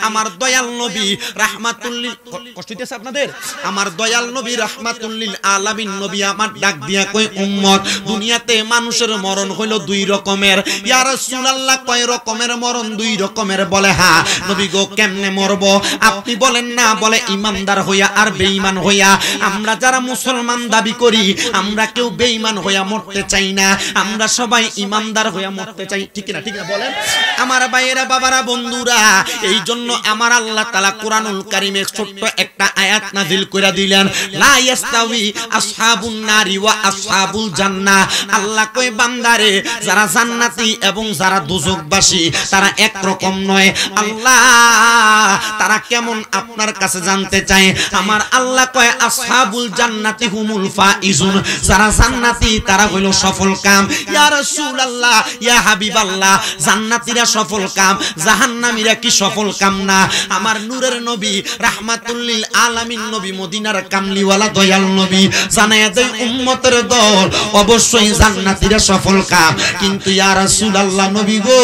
আমার দয়াল নবী রাহমাতুল লিল, কষ্ট দিতেছে আপনাদের? আমার দয়াল নবী রাহমাতুল লিল আলামিন নবী আমার ডাক দিয়া কই উম্মত দুনিয়াতে মানুষের মরণ হইল দুই রকমের। ইয়া রাসূলুল্লাহ কয় রকমের মরণ? দুই রকমের। বলে হ্যাঁ নবী গো কেমনে মরব আপনি বলেন না? বলে ইমানদার হইয়া আর বেঈমান হইয়া। আমরা যারা মুসলমান দাবি করি আমরা কেউ বেঈমান হইয়া মরতে চাই না, আমরা সবাই ইমানদার হইয়া মরতে চাই, ঠিক না? ঠিক না বলেন আমার ভাইয়েরা বাবারা বন্ধুরা। এই জন্য আমার আল্লাহ তাআলা কোরআনুল কারীমে ছোট্ট একটা আয়াত নাযিল কইরা দিলেন, লা ইয়াস্তাউই আসহাবুন নারি ওয়া আসহাবুল জান্নাহ। আল্লাহ কয় বান্দারে যারা জান্নাতি এবং যারা দোজখবাসী তারা এক রকম নয়। আল্লাহ তারা কেমন আপনার কাছে জানতে চায়। আমার আল্লাহ কয় আসহাবুল জান্নাতি হুমুল ফাইজুন, যারা জান্নাতি তারা হইল সফল কাম। ইয়া রাসূলুল্লাহ ইয়া হাবিবাল্লাহ জান্নাতীরা সফল কাম, জাহান্নামীরা কি সফল কাম না? আমার নূরের নবী রাহমাতুল লিল আলামিন নবী মদিনার কামলিওয়ালা দয়াল নবী জানায়া দেয় উম্মতের দল অবশ্যই জান্নাতীরা সফল কাম। কিন্তু ইয়া রাসূলুল্লাহ নবী গো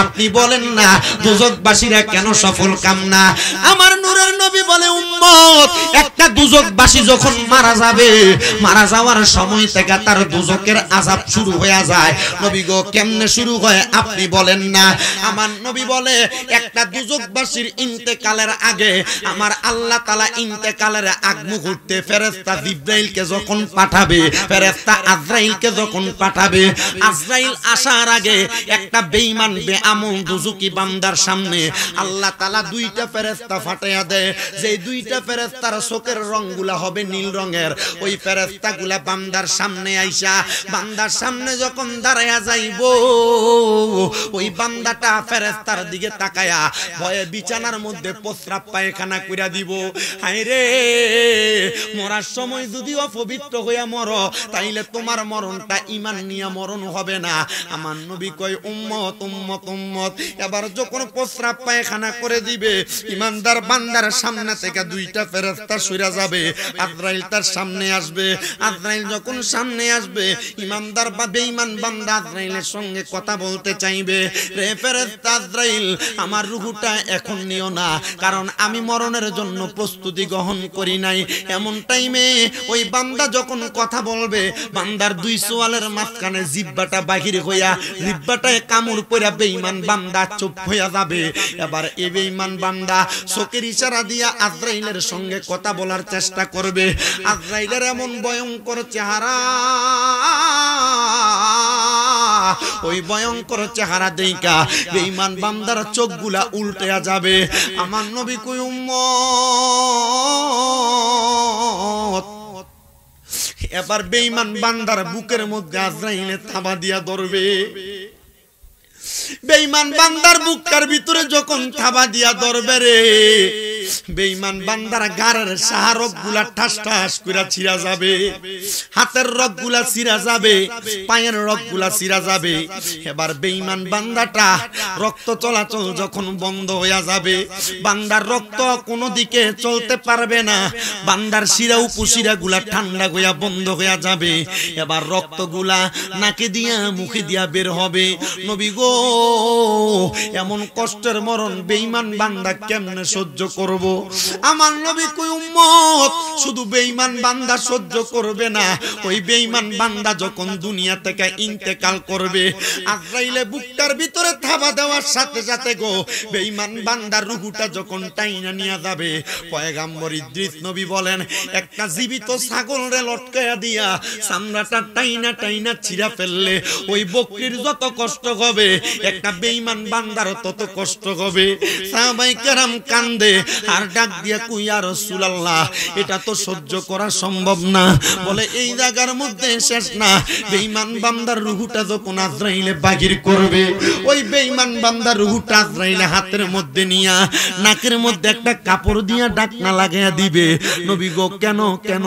আপনি বলেন না দোজখবাসীরা কেন সফল কাম না? আমার নূরের নবী বলে উম্মত একটা দোজখবাসী যখন মারা যাবে, মারা যাওয়ার সময় থেকে তার দোজখের আযাব শুরু হয়ে যায়। নবী গো কেমনে শুরু হয় আপনি বলেন না? আমার নবী বলে একটা দোজখবাসীর ইন্তেকালের আগে আমার আল্লাহ তাআলা ইন্তেকালের আগ মুহূর্তে ফেরেশতা জিবরাইলকে যখন পাঠাবে, ফেরেশতা আজরাইলকে যখন পাঠাবে, আজরাইল আসার আগে একটা বেঈমান বেআমল দোজখী বান্দার সামনে আল্লাহ তাআলা দুইটা ফেরেশতা পাঠায়া দেয়। যে দুইটা ফেরেশতার চোখের রংগুলা হবে নীল রঙের। ওই ফেরেশতাগুলা বান্দার সামনে আইসা বান্দার সামনে যখন দাঁড়ায়া যাইব, ওই বান্দাটা ফেরেশতার দিকে তাকায়া ভয়ে বিছানার মধ্যে প্রস্রাব পায়খানা কইরা দিব। হায় রে মরার সময় যদি অপবিত্র হইয়া মরো তাইলে তোমার মরণটা ঈমান নিয়া মরণ হবে না। আমার নবী কয় উম্মত উম্মত উম্মত। এবার যখন প্রস্রাব পায়খানা করে দিবে ঈমানদার বান্দার সামনে থেকে দুইটা ফেরেশতা সইরা যাবে, আজরাইল তার সামনে আসবে। আজরাইল যখন সামনে আসবে ঈমানদার বা বেঈমান বান্দা আজরাইলের সঙ্গে কথা বলতে চাইবে, রে ফেরেশতা আজরাইল আমার রূহটা এখন নিও না, কারণ আমি মরণের জন্য প্রস্তুতি গ্রহণ করি নাই। এমন টাইমে ওই বান্দা যখন কথা বলবে বান্দার দুই সোয়ালের মাঝখানে জিহ্বাটা বাহির হইয়া জিহ্বাটায় কামড় পড়া বেঈমান বান্দা চুপ হইয়া যাবে। এবার এই বেঈমান বান্দা চোখের ইশারা দিয়া আজরাইলের সঙ্গে কথা বলার চেষ্টা করবে। আজরাইলের এমন ভয়ঙ্কর চেহারা, ওই ভয়ঙ্কর চেহারা দেইকা বেঈমান বান্দার চোখগুলা উল্টেয়া যাবে। আমার নবী কই উম্মত এবার বেঈমান বান্দার বুকের মধ্যে আজরাইলে থাবা দিয়া ধরবে। বেঈমান বান্দার বুকের ভিতরে যখন থাবা দিয়া ধরবে রে, বেঈমান বান্দার গারের রগগুলা ঠাস ঠাস কইরা ছিঁড়া যাবে, হাতের রগগুলা ছিঁড়া যাবে, পায়ের রগগুলা ছিঁড়া যাবে। এবার বেঈমান বান্দাটা রক্ত চলাচল যখন বন্ধ হইয়া যাবে, বান্দার রক্ত কোনো দিকে চলতে পারবে না, বান্দার শিরা উপশিরা গুলা ঠান্ডা হইয়া বন্ধ হইয়া যাবে। এবার রক্তগুলা নাকে দিয়া মুখে দিয়া বের হবে। নবী গো এমন কষ্টের মরণ বেঈমান বান্দা কেমনে সহ্য করব? আমার নবী কই উম্মত শুধু বেঈমান বান্দা সহ্য করবে না, ওই বেঈমান বান্দা যখন দুনিয়া থেকে ইন্তেকাল করবে আজরাইলে বুকটার ভিতরে থাবা দেওয়ার সাথে সাথে গো বেঈমান বান্দার রূহটা যখন টাইনা নিয়ে যাবে, পয়গম্বর ইদ্রিস নবী বলেন একটা জীবিত ছাগলরে লটকায়া দিয়া চামড়াটা টাইনা টাইনা ছিঁড়া ফেললে ওই বকরির যত কষ্ট হবে একটা বেঈমান বান্দার তত কষ্ট হবে। সাহাবায়ে কেরাম কান্দে আর ডাক দিয়া কই ইয়া রাসূলুল্লাহ এটা তো সহ্য করা সম্ভব না। বলে এই জায়গার মধ্যে শেষ না, বেঈমান বান্দার রূহটা যখন আজরাইলে বাহির করবে ওই বেঈমান বান্দার রূহটা আজরাইলে হাতের মধ্যে নিয়া নাকের মধ্যে একটা কাপড় দিয়া ডাকনা লাগাইয়া দিবে। নবী গো কেন কেন?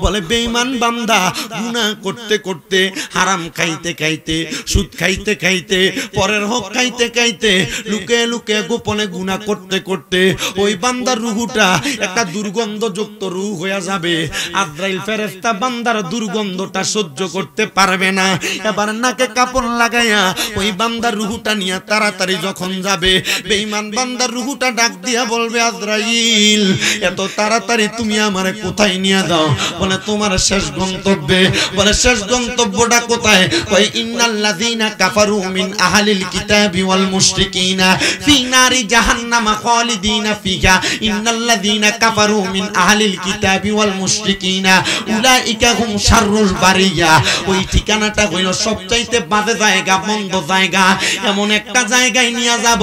বলে বেঈমান বান্দা গুনাহ করতে করতে, হারাম খাইতে খাইতে, সুদ খাইতে খাইতে, পরের হক খাইতে খাইতে, লুকে লুকে গোপনে গুনাহ করতে করতে ওই বান্দা বান্দার রূহটা একটা দুর্গন্ধযুক্ত রূহ হয়ে যাবে। আজরাইল ফেরেশতা বান্দার দুর্গন্ধটা সহ্য করতে পারবে না। এবার নাকে কাপড় লাগাইয়া ওই বান্দার রূহটা নিয়ে তাড়াতাড়ি যখন যাবে, বেঈমান বান্দার রূহটা ডাক দিয়া বলবে, আজরাইল এত তাড়াতাড়ি তুমি আমারে কোথায় নিয়ে যাও? বলে তোমার শেষ গন্তব্যে। বলে শেষ গন্তব্যটা কোথায়? কই ইন্নাল্লাযীনা কাফারু মিন আহলিল কিতাবি ওয়াল মুশরিকিনা ফি নারি জাহান্নামা খালিদিনা ফিহা ইন্নাল্লাযীনা কাফারু মিন আহলিল কিতাবি ওয়াল মুশরিকিনা উলাইকা হুম শাররুল বারিয়া। ওই ঠিকানাটা হইল সবচাইতে বাজে জায়গা, বন্ধ জায়গা। এমন একটা জায়গায় নিয়ে যাব।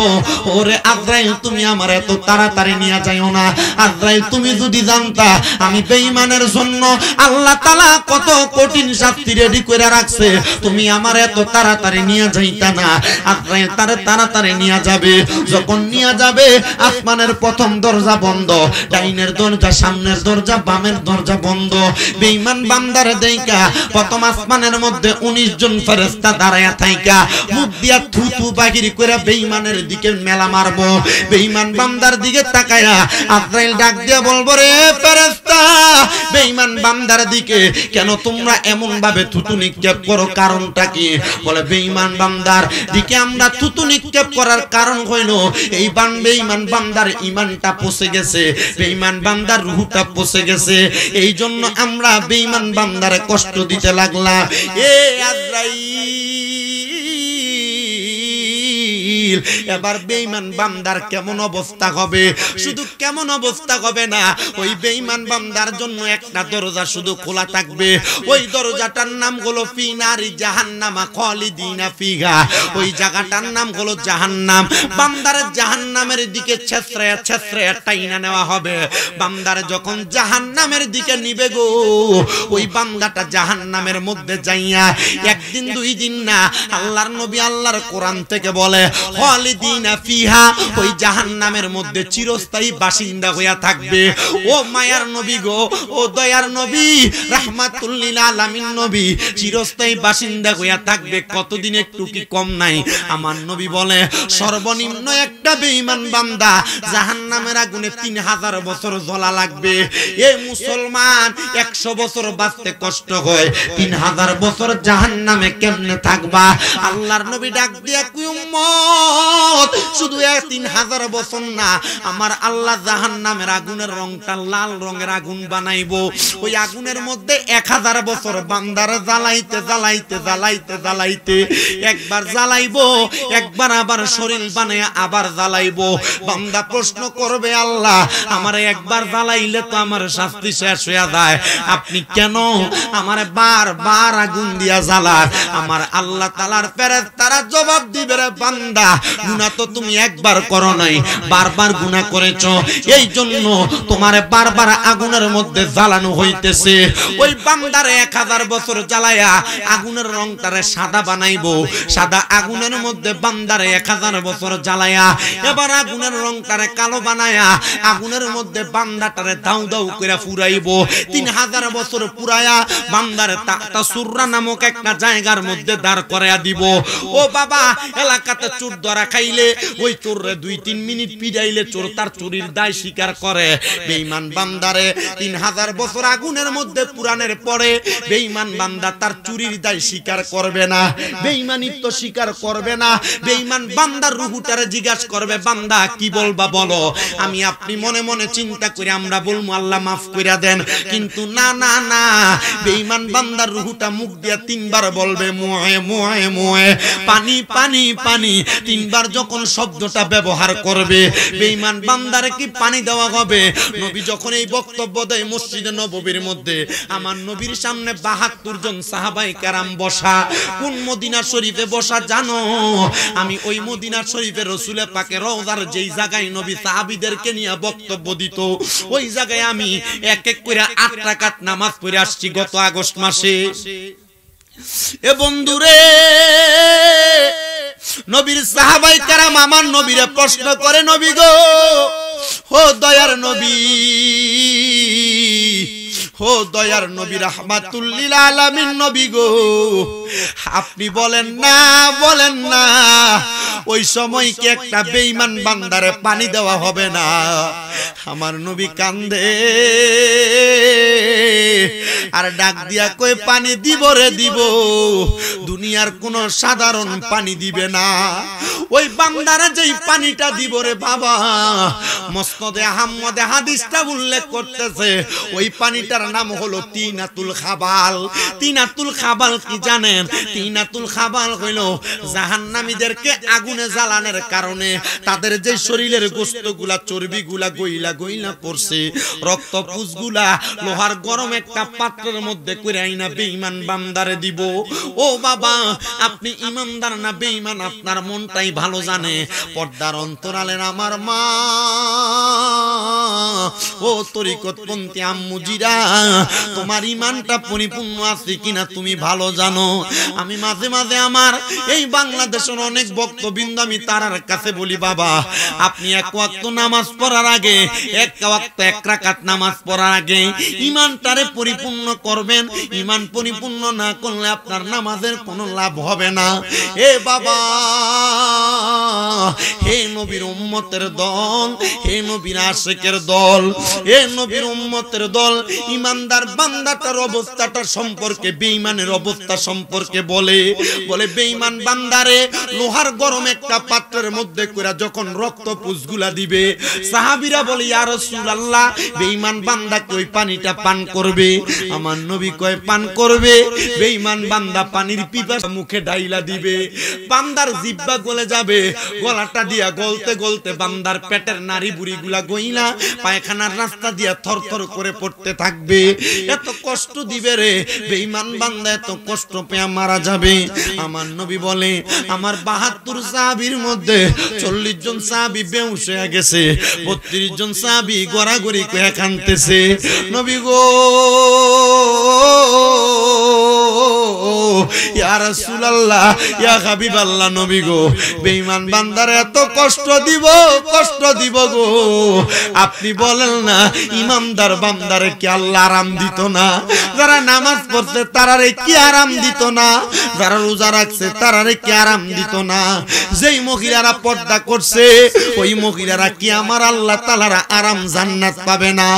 ওরে আজরাইল তুমি আমার এত তাড়াতাড়ি নিয়ে যাইও না। আজরাইল তুমি যদি জানতা আমি বেঈমানের জন্য আল্লাহ তাআলা কত কঠিন শাস্তি রেডি করে রাখছে, তুমি আমার এত তাড়াতাড়ি নিয়ে যাইতা না। আজরাইল তাড়াতাড়ি নিয়ে যাবে। যখন নিয়ে যাবে, আসমানের প্রথম দরজা বন্ধ, ডাইনের দরজা, সামনের দরজা, বামের দরজা বন্ধ। বেঈমান বান্দার দেইকা প্রথম আসমানের মধ্যে 19 জন ফেরেশতা দাঁড়ায়া থাইকা মুখ দিয়া থুতু বাহির করে বেঈমানের দিকে মেলা মারবো। বেঈমান বান্দার দিকে তাকায়া আজরাইল ডাক দিয়া বলবো, রে ফেরেশতা বেঈমান বান্দার দিকে কেন তোমরা এমন ভাবে থুতু নিক্ষেপ করো? কারণটা কি? বলে বেঈমান বান্দার দিকে আমরা থুতু নিক্ষেপ করার কারণ হইল এই বেঈমান বান্দার ঈমানটা পচে গেছে, বেঈমান বান্দার রূহটা পচে গেছে, এই জন্য আমরা বেঈমান বান্দারে কষ্ট দিতে লাগলাম। এ আজরাইল, এবার বেঈমান বান্দার কেমন অবস্থা হবে? শুধু কেমন অবস্থা হবে না, ওই বেঈমান বান্দার জন্য একটা দরজা শুধু খোলা থাকবে। ওই দরজাটার নাম হলো ফি নারি জাহান্নামা খালিদিনা ফিহা। ওই জায়গাটার নাম হলো জাহান্নাম। বান্দার জাহান্নামের দিকে ছেঁচড়ায়া টাইনা নেওয়া হবে। বান্দার যখন জাহান্নামের দিকে নিবে গো, ওই বান্দাটা জাহান্নামের মধ্যে যাইয়া একদিন দুই দিন না, আল্লাহর নবী আল্লাহর কোরআন থেকে বলে খালিদিনা ফিহা, ওই জাহান্নামের মধ্যে চিরস্থায়ী বাসিন্দা হইয়া থাকবে। ও মায়ার নবী গো, ও দয়ার নবী, রাহমাতুল লিল আলামিন নবী, চিরস্থায়ী বাসিন্দা হইয়া থাকবে কতদিন? একটু কি কম নাই? আমার নবী বলে সর্বনিম্ন একটা বেঈমান বান্দা জাহান্নামের আগুনে 3000 বছর জ্বলা লাগবে। এই মুসলমান 100 বছর বাঁচতে কষ্ট হয়, 3000 বছর জাহান্নামে কেমনে থাকবা? আল্লাহর নবী ডাক দিয়া কই, উম্মত শুধু 3000 বছর না, আমার আল্লাহ জাহান্নামের আগুনের রংটা লাল রঙের আগুন বানাইবো। ওই আগুনের মধ্যে 1000 বছর বান্দার জ্বালাইতে জ্বালাইতে জ্বালাইতে জ্বালাইতে একবার জ্বালাইবো, একবার আবার শরীর বানায় আবার জ্বালাইবো। বান্দা প্রশ্ন করবে, আল্লাহ আমারে একবার জ্বালাইলে তো আমার শাস্তি শেষ হয়ে যায়, আপনি কেন আমারে বারবার আগুন দিয়া জ্বালান? আমার আল্লাহ তাআলার ফেরেশতারা জবাব দিবে, রে বান্দা গুনাহ তো তুমি একবার করো নাই, বারবার গুনাহ করেছো, এই জন্য তোমারে বারবার আগুনের মধ্যে জ্বালানো হইতেছে। ওই বান্দারে 1000 বছর জ্বালায়া আগুনের রংটারে সাদা বানাইবো। সাদা আগুনের মধ্যে বান্দারে 1000 বছর জ্বালায়া এবার আগুনের রংটারে কালো বানায়া আগুনের মধ্যে বান্দাটারে দাউ দাউ করে পুরাইবো। 3000 বছর পুরায়া বান্দারে তাকতা সুররা নামক একটা জায়গার মধ্যে দাঁড় করায়া দিব। ও বাবা, এলাকাতে চোর ধরা খাইলে ওই চোররে 2-3 মিনিট পিটাইলে চোর তার চুরির দায় স্বীকার করে। বেঈমান বান্দারে 3000 বছর আগুনের মধ্যে পুরানের পরে বেঈমান বান্দা তার চুরির দায় স্বীকার করবে না, বেঈমানিত্ব স্বীকার করবে না। বেঈমান বান্দার রূহটারে জিজ্ঞাসা করবে, বান্দা কি বলবা বলো? আমি আপনি মনে মনে চিন্তা করে আমরা বলবো আল্লাহ মাফ কইরা দেন, কিন্তু না না না, বেঈমান বান্দার রূহটা মুখ দিয়া 3 বার বলবে মুয়ে মুয়ে মুয়ে, পানি পানি পানি। 3 বার যখন শব্দটা ব্যবহার করবে, বেঈমান বান্দারে কি পানি দেওয়া হবে? নবী যখন এই বক্তব্য দেয় মসজিদে নববীর মধ্যে, আমার নবীর সামনে 72 জন সাহাবায়ে কেরাম বসা। কোন মদিনা শরীফে বসা জানো? আমি ওই মদিনা শরীফে রাসূলের পাকের রওজার যেই জায়গায় নবী সাহাবীদেরকে নিয়ে বক্তব্য দিত, ওই জায়গায় আমি এক এক করে 8 রাকাত নামাজ পড়ে আসছি গত আগস্ট মাসে। এ বন্ধুরে, নবীর সাহাবায়ে কেরাম আমার নবীরে প্রশ্ন করে, নবী গো, ও দয়ার নবী, ও দয়ার নবী, রাহমাতুল লিল আলামিন নবী গো, আপনি বলেন না ওই সময় কি একটা বেঈমান বান্দারে পানি দেওয়া হবে না? আমার নবী কান্দে আর ডাক দিয়া কই পানি দিব রে দিব, দুনিয়ার কোন সাধারণ পানি দিবে না। ওই বান্দারে যেই পানিটা দিব রে বাবা, মুসনাদে আহমদে হাদিসটা উল্লেখ করতেছে ওই পানিটার নাম হলো তিনাতুল খাবাল। তিনাতুল খাবাল কি জানেন? তিনাতুল খাবাল হইল জাহান্নামীদেরকে আগুনে জ্বালানোর কারণে তাদের যে শরীরের গোশতগুলা চর্বিগুলা গইলা গইলা পড়ছে, রক্ত পুষগুলা লোহার গরম একটা পাত্রের মধ্যে করে আইনা বেঈমান বান্দারে দিব। ও বাবা, আপনি ইমানদার না বেঈমান আপনার মনটাই ভালো জানে। পর্দার অন্তরালের আমার মা, ও তরিকতপন্থী আম্মুজিরা, তোমার ইমানটা পরিপূর্ণ আছে কিনা তুমি ভালো জানো। আমি মাঝে মাঝে আমার এই বাংলাদেশের অনেক ভক্তবৃন্দ আমি তারার কাছে বলি, বাবা আপনি এক ওয়াক্ত নামাজ পড়ার আগে, এক ওয়াক্ত এক রাকাত নামাজ পড়ার আগে ইমানটারে পরিপূর্ণ করবেন। ইমান পরিপূর্ণ না করলে আপনার নামাজের কোনো লাভ হবে না। এ বাবা, হে নবীর উম্মতের দল, হে নবীর আশিকের দল, হে নবীর উম্মতের দল, ইমানদার বান্দাটার অবস্থাটা সম্পর্কে, বেঈমানের অবস্থা সম্পর্কে বলে বেঈমান বান্দারে লোহার গরম একটা পাত্রের মধ্যে কইরা যখন রক্ত পুষগুলা দিবে, সাহাবীরা বলে ইয়া রাসূলুল্লাহ, বেঈমান বান্দা ওই পানিটা পান করবে? আমার নবী কয় পান করবে। বেঈমান বান্দা পানির পিপাসা মুখে ডাইলা দিবে, বান্দার জিহ্বা গলে যাবে, গলাটা দিয়া গলতে গলতে বান্দার পেটের নাড়ি বুড়িগুলা গইলা পায়খানার রাস্তা দিয়া থরথর করে পড়তে থাকবে। এত কষ্ট দিবে রে বেঈমান বান্দা, এত কষ্ট পেয়ে মারা যাবে। আমার নবী বলে আমার ৭২ সাহাবীর মধ্যে ৪০ জন সাহাবী বেহুশ হয়ে গেছে, ৩২ জন সাহাবী গড়াগড়ি কয়ে কাঁদতেছে। নবী গো, ইয়া রাসূলুল্লাহ, ইয়া হাবিবাল্লাহ, নবী গো, বেঈমান বান্দারে এত কষ্ট দিব গো, আপনি বলেন না ইমানদার বান্দারে কি আল্লাহ আরাম দিত না? যারা নামাজ পড়ছে তারারে কি আরাম দিত না? যারা রোজা রাখছে তারারে কি আরাম দিত না? যেই মহিলারা পর্দা করছে ওই মহিলারা কি আমার আল্লাহ তাআলার আরাম জান্নাত পাবে না?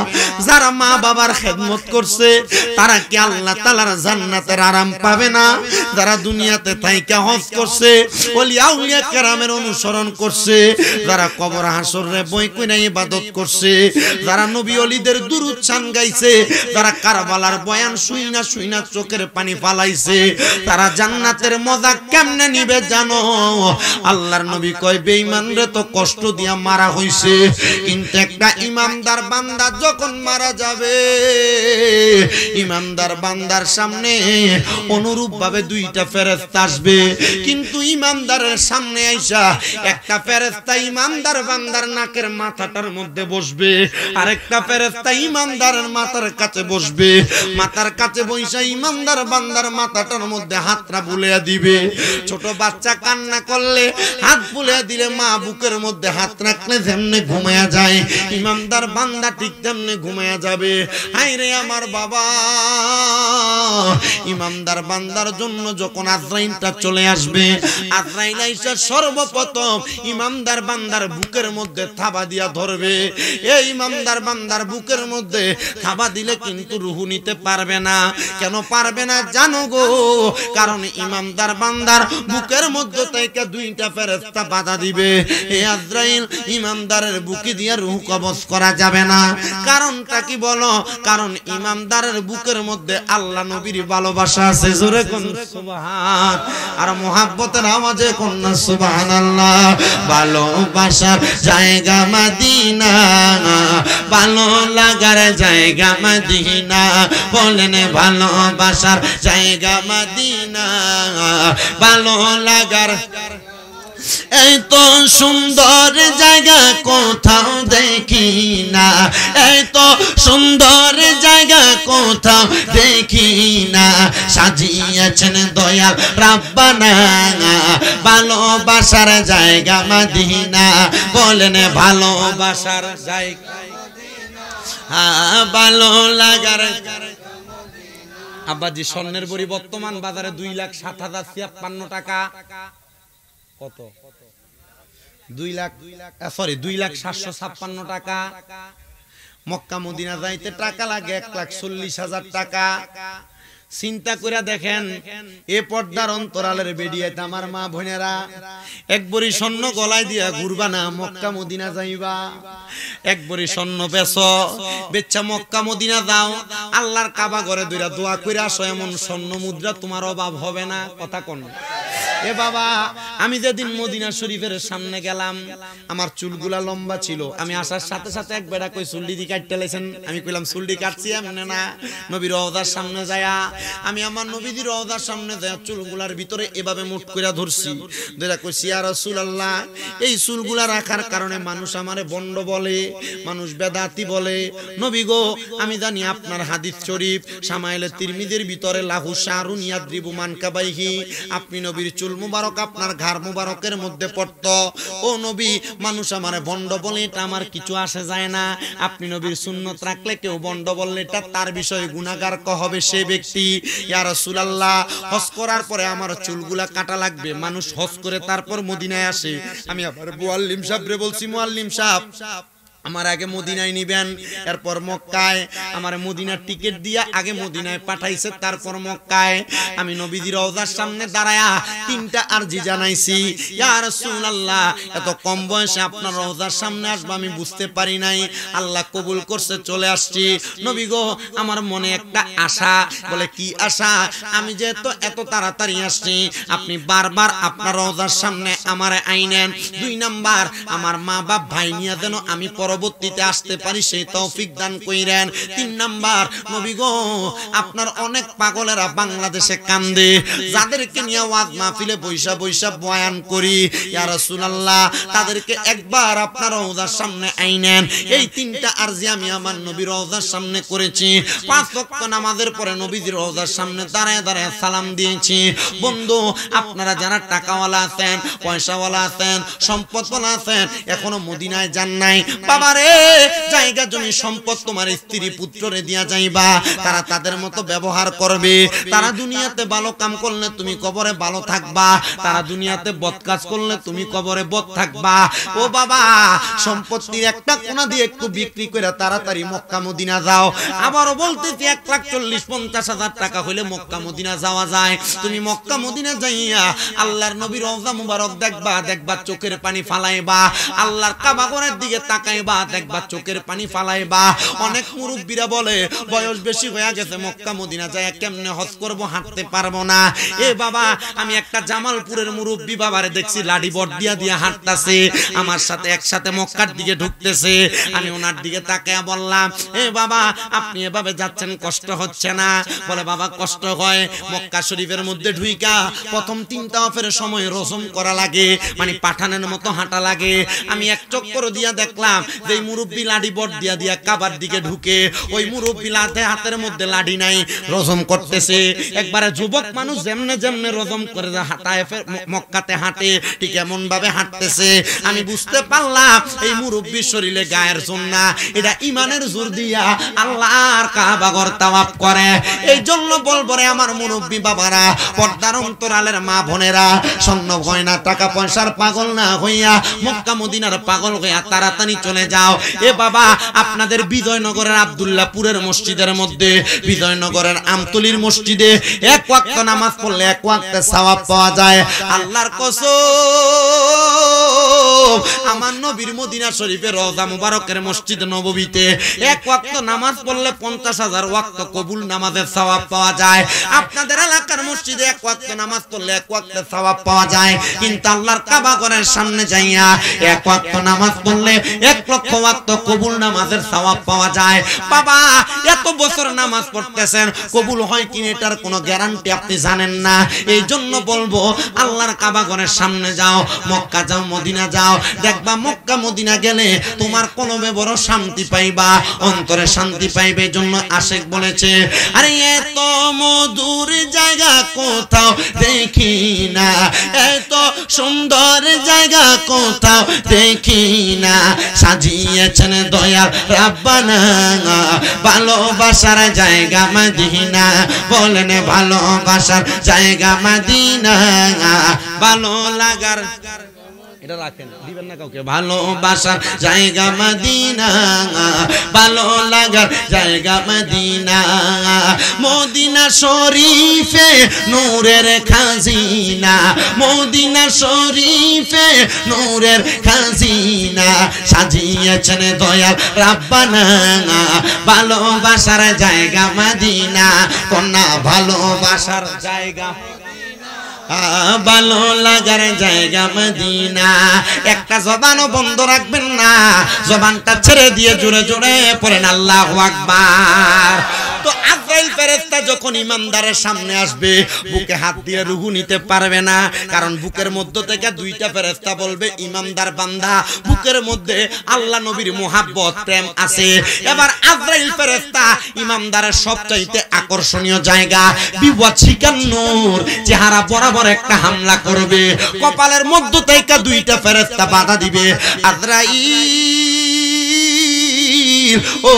যারা মা বাবার খেদমত করছে তারা কি আল্লাহ তাআলার জান্নাতের আরাম পাবে না? যারা দুনিয়াতে থাইকা হজ করছে, ওলিয়া উলিয়া কেরামের অনুসরণ করছে, যারা কবর হাসরে বই কইনা ইবাদত করছে, যারা নবী ওলিদের দুরূদ শান গাইছে, যারা কারবালার বয়ান শুইনা শুইনা চোখের পানি ফালাইছে, তারা জান্নাতের মজা কেমনে নিবে জানো? আল্লাহর নবী কয় বেঈমানরে তো কষ্ট দিয়া মারা হইছে, কিন্তু একটা ইমানদার বান্দা যখন মারা যাবে, ইমানদার বান্দার সামনে অনুরূপ ভাবে দুইটা ফেরেশতা আসবে, কিন্তু ইমানদারের সামনে আইসা একটা ফেরেশতা ইমানদার বান্দার নাকের মাথাটার মধ্যে বসবে, আরেকটা ফেরেশতা ইমানদারের মাথার কাছে বসবে, মাথার কাছে বইসা ইমানদার বান্দার মাথাটার মধ্যে হাতটা বুলিয়ে দিবে। ছোট বাচ্চা কান্না করলে হাত বুলিয়ে দিলে মা বুকের মধ্যে হাত রাখলে যেমনে ঘুমায়া যায়, ইমানদার বান্দা ঠিক তেমনে ঘুমায়া যাবে। হায়রে আমার বাবা, ইমানদার বান্দার জন্য যখন আজরাইলটা চলে আসবে, আজরাইল আইসা সর্বপ্রথম ইমানদার বান্দার বুকের মধ্যে থাবা দিয়া ধরবে। এই ইমানদার বান্দার বুকের মধ্যে থাবা দিলে কিন্তু রূহ নিতে পারবে না। কেন পারবে না জানো গো? কারণ ইমানদার বান্দার বুকের মধ্যে থেকে দুইটা ফেরেশতা বাধা দিবে। এই আজরাইল ইমানদারের বুকে দিয়ে রূহ কবজ করা যাবে না। কারণটা কি বলো? কারণ ইমানদারের বুকের মধ্যে আল্লাহ নবীর ভালোবাসা আছে। জোরে কোন সুবহান, আর মুহাব্বতের আওয়াজে কোন সুবহানাল্লাহ। ভালোবাসার জায়গা মদিনা, ভালো লাগার জায়গা মদিনা, বলেন ভালোবাসার জায়গা মদিনা, ভালো লাগার এত সুন্দর জায়গা কোথাও দেখি না, এত সুন্দর জায়গা কোথাও দেখি না, সাজিয়েছেন দয়াল রাব্বানা, ভালোবাসার জায়গা মদিনা, বলেন ভালোবাসার জায়গা, ভালো লাগার আব্বাজি স্বর্ণের বড়ি বর্তমান বাজারে 2,07,056 টাকা। কত? 2,07,756 টাকা। মক্কা মদিনা যাইতে টাকা লাগে 1,40,000 টাকা। চিন্তা করে দেখেন, এ পর্দার অন্তরালের বেডিয়াতে আমার মা বোনেরা এক বড়ি স্বর্ণ গলায় দিয়া ঘুরবা না, মক্কা মদিনা যাইবা। এক বড়ি স্বর্ণ বেচা মক্কা মদিনা যাও, আল্লাহর কাবা ঘরে দুইরা দোয়া করে আসো, এমন স্বর্ণ মুদ্রা তোমার অভাব হবে না। কথা কোন? এ বাবা, আমি যেদিন মদিনা শরীফের সামনে গেলাম, আমার চুলগুলা লম্বা ছিল। আমি আসার সাথে সাথে এক বেড়া কই চুলডি কাটতে লেছেন। আমি কইলাম চুলডি কাটছি এমনে না, নবীর রওজার সামনে যায়া আমি আমার নবীর রওজার সামনে যায়া চুলগুলার ভিতরে এভাবে মুঠ কইরা ধরছি। ধরে কইছি, ইয়া রাসূলুল্লাহ, এই চুলগুলা রাখার কারণে মানুষ আমারে বন্ড বলে, মানুষ বেদাতি বলে। নবী গো, আমি জানি আপনার হাদিস শরীফ শামাইলে তিরমিজির ভিতরে লাহু শারুন ইয়াদ্রিবু মানকাবাইহি, আপনি নবীর চুল মুবারক আপনার ঘাড় মুবারকের মধ্যে পড়তো। ও নবী, মানুষ আমারে বন্ড বলে, এটা আমার কিছু আসে যায় না। আপনি নবীর সুন্নত রাখলে কেউ বন্ড বললে এটা তার বিষয়ে গুনাহগার হবে সে ব্যক্তি। ইয়া রাসূলুল্লাহ, হজ করার পরে আমার চুলগুলা কাটা লাগবে। মানুষ হজ করে তারপর মদিনায় আসে। আমি আবার মুআল্লিম সাহেবরে বলছি, মুআল্লিম সাহেব, আমার আগে মদিনায় নিবেন, এরপর মক্কায়। আমার মদিনার টিকিট দিয়া আগে মদিনায় পাঠাইছে, তারপর মক্কায়। আমি নবীজির রওজার সামনে দাঁড়ায়া 3টা আরজি জানাইছি, ইয়া রাসূলুল্লাহ, এত কম বয়সে আপনার রওজার সামনে আসবো আমি বুঝতে পারি নাই, আল্লাহ কবুল করছে, চলে আসছি। নবী গো, আমার মনে একটা আশা। বলে কি আশা? আমি যে এত তাড়াতাড়ি আসছি, আপনি বারবার আপনার রওজার সামনে আমারে আইনেন। 2 নাম্বার, আমার মা বাপ ভাই নিয়ে যেন আমি পরবর্তীতে আসতে পারি সেই তৌফিক দান কইরেন। 3 নাম্বার, নবী গো, আপনার অনেক পাগলেরা বাংলাদেশে কান্দে, যাদেরকে নিয়ে ওয়াজ মাহফিলে বৈশা বয়ান করি, ইয়া রাসূলুল্লাহ, তাদেরকে একবার আপনার রওজার সামনে আইনেন। এই 3টা আরজি আমি আমার নবীর রওজার সামনে করেছি। 5 ওয়াক্ত নামাজের পরে নবীজির রওজার সামনে দাঁড়ায় দাঁড়ায় সালাম দিয়েছি। বন্ধু, আপনারা যারা টাকাওয়ালা আছেন, পয়সাওয়ালা আছেন, সম্পদওয়ালা আছেন, এখনো মদিনায় যান নাই, বাবারে, জায়গা জমি সম্পদ তোমার স্ত্রী পুত্ররে দিয়া যাইবা, তারা তাদের মতো ব্যবহার করবে। তারা দুনিয়াতে ভালো কাম করলে তুমি কবরে ভালো থাকবা, তারা দুনিয়াতে বদ কাজ করলে তুমি কবরে বদ থাকবা। ও বাবা, সম্পত্তির একটা কোণা দিয়ে একটু বিক্রি করে তাড়াতাড়ি মক্কা মদিনা যাও। আবারও বলতেছি, 1,40,000-50,000 টাকা হইলে মক্কা মদিনা যাওয়া যায়। তুমি মক্কা মদিনা যাইয়া আল্লাহর নবীর রওজা মুবারক দেখবা চোখের পানি ফালাইবা, আল্লাহর কাবা ঘরের দিকে তাকাইবা, দেখবা চোখের পানি ফালাইবা। অনেক মুরব্বীরা বলে বয়স বেশি হয়ে গেছে, মক্কা মদিনা যায় কেমনে হজ করব, হাঁটতে পারবো না। এ বাবা, আমি একটা জামালপুরের মুরব্বী বাবারে দেখছি লাঠি বট দিয়া হাঁটতাছে, আমার সাথে একসাথে মক্কার দিকে ঢুকতেছে। আমি ওনার দিকে তাকায়া বললাম, এ বাবা, আপনি এভাবে যাচ্ছেন, কষ্ট হচ্ছে না? বলে, বাবা, কষ্ট হয়। মক্কা শরীফের মধ্যে ঢুইকা প্রথম 3 তাওয়াফের সময় রসম করা লাগে, মানে পাঠানের মতো হাঁটা লাগে। আমি এক চক্কর দিয়া দেখলাম যে মুরব্বী লাঠি বট দিয়া কাবার দিকে ঢুকে, ওই মুরব্বী হাতের মধ্যে লাঠি নাই, রজম করতেছে। একবারে যুবক মানুষ যেমনে রজম করে হাঁটায় মক্কাতে হাঁটে, ঠিক এমন ভাবে হাঁটতেছে। আমি বুঝতে পারলাম এই মুরব্বীর শরীরে গায়ের জোর না, এটা ইমানের জোর দিয়া আল্লাহর কাবা ঘর তাওয়াফ করে। এই জন্য বলবো রে আমার মুরব্বী বাবারা, পর্দার অন্তরালের মা বোনেরা, স্বর্ণ গয়না টাকা পয়সার পাগল না হইয়া মক্কা মদিনার পাগল হইয়া তাড়াতাড়ি চলে যাও। এ বাবা, আপনাদের বিজয়নগরের আব্দুল্লাহপুরের মসজিদের মধ্যে, বিজয়নগরের আমতলির মসজিদে 1 ওয়াক্ত নামাজ পড়লে 1 ওয়াক্তে সওয়াব পাওয়া যায়। আল্লাহর কসম, আমার নবীর মদিনা শরীফের রওজা মুবারকের মসজিদ নববীতে 1 ওয়াক্ত নামাজ পড়লে 50,000 ওয়াক্ত কবুল নামাজের সওয়াব পাওয়া যায়। আপনাদের এলাকার মসজিদে 1 ওয়াক্ত নামাজ পড়লে 1 ওয়াক্তে সওয়াব পাওয়া যায়, কিন্তু আল্লাহর কাবা ঘরের সামনে যাইয়া 1 ওয়াক্ত নামাজ পড়লে 1 লক্ষ ওয়াক্ত কবুল নামাজের সওয়াব পাওয়া যায়। বাবা, এত বছর নামাজ পড়তেছেন, কবুল হয় কিনা এটার কোনো গ্যারান্টি আপনি জানেন না। এই জন্য বলবো, আল্লাহর কাবা ঘরের সামনে যাও, মক্কা যাও, মদিনা যাও, দেখবা মক্কা মদিনা গেলে তোমার কলবে বড় শান্তি পাইবা, অন্তরে শান্তি পাইবে। এই জন্য আশিক বলেছে, আরে এত মধুর জায়গা কোথাও দেখি না, এত সুন্দর জায়গা কোথাও দেখি না, সাজ সাজিয়েছেন দয়াল রাব্বানা ভালোবাসার জায়গা মদিনা বলেন ভালোবাসার জায়গা মদিনা ভালো লাগার এটা রাখেন দিবেন না কাউকে ভালোবাসার জায়গা মদিনা ভালো লাগার জায়গা মদিনা মদিনা শরীফে নূরের খাজিনা মদিনা শরীফে নূরের খাজিনা সাজিয়েছেন দয়াল রাব্বানা ভালোবাসার জায়গা মদিনা কোনা ভালোবাসার জায়গা ভালো লাগার জায়গা মদিনা একটা জবানও বন্ধ রাখবেন না জবানটা ছেড়ে দিয়ে জোরে জোরে পড়েন আল্লাহু আকবার তো আজরাইল ফেরেশতা যখন ইমানদারের সামনে আসবে বুকে হাত দিয়ে রূহ নিতে পারবে না কারণ বুকের মধ্য থেকে দুইটা ফেরেশতা বলবে ইমানদার বান্দা বুকের মধ্যে আল্লাহ নবীর মোহাব্বত প্রেম আছে এবার আজরাইল ফেরেশতা ইমানদারের সবচাইতে আকর্ষণীয় জায়গা বিওয়াজিকান নূর চেহারা বরাবর একটা হামলা করবে কপালের মধ্য থেকে দুইটা ফেরেশতা বাধা দিবে আজরাইল ও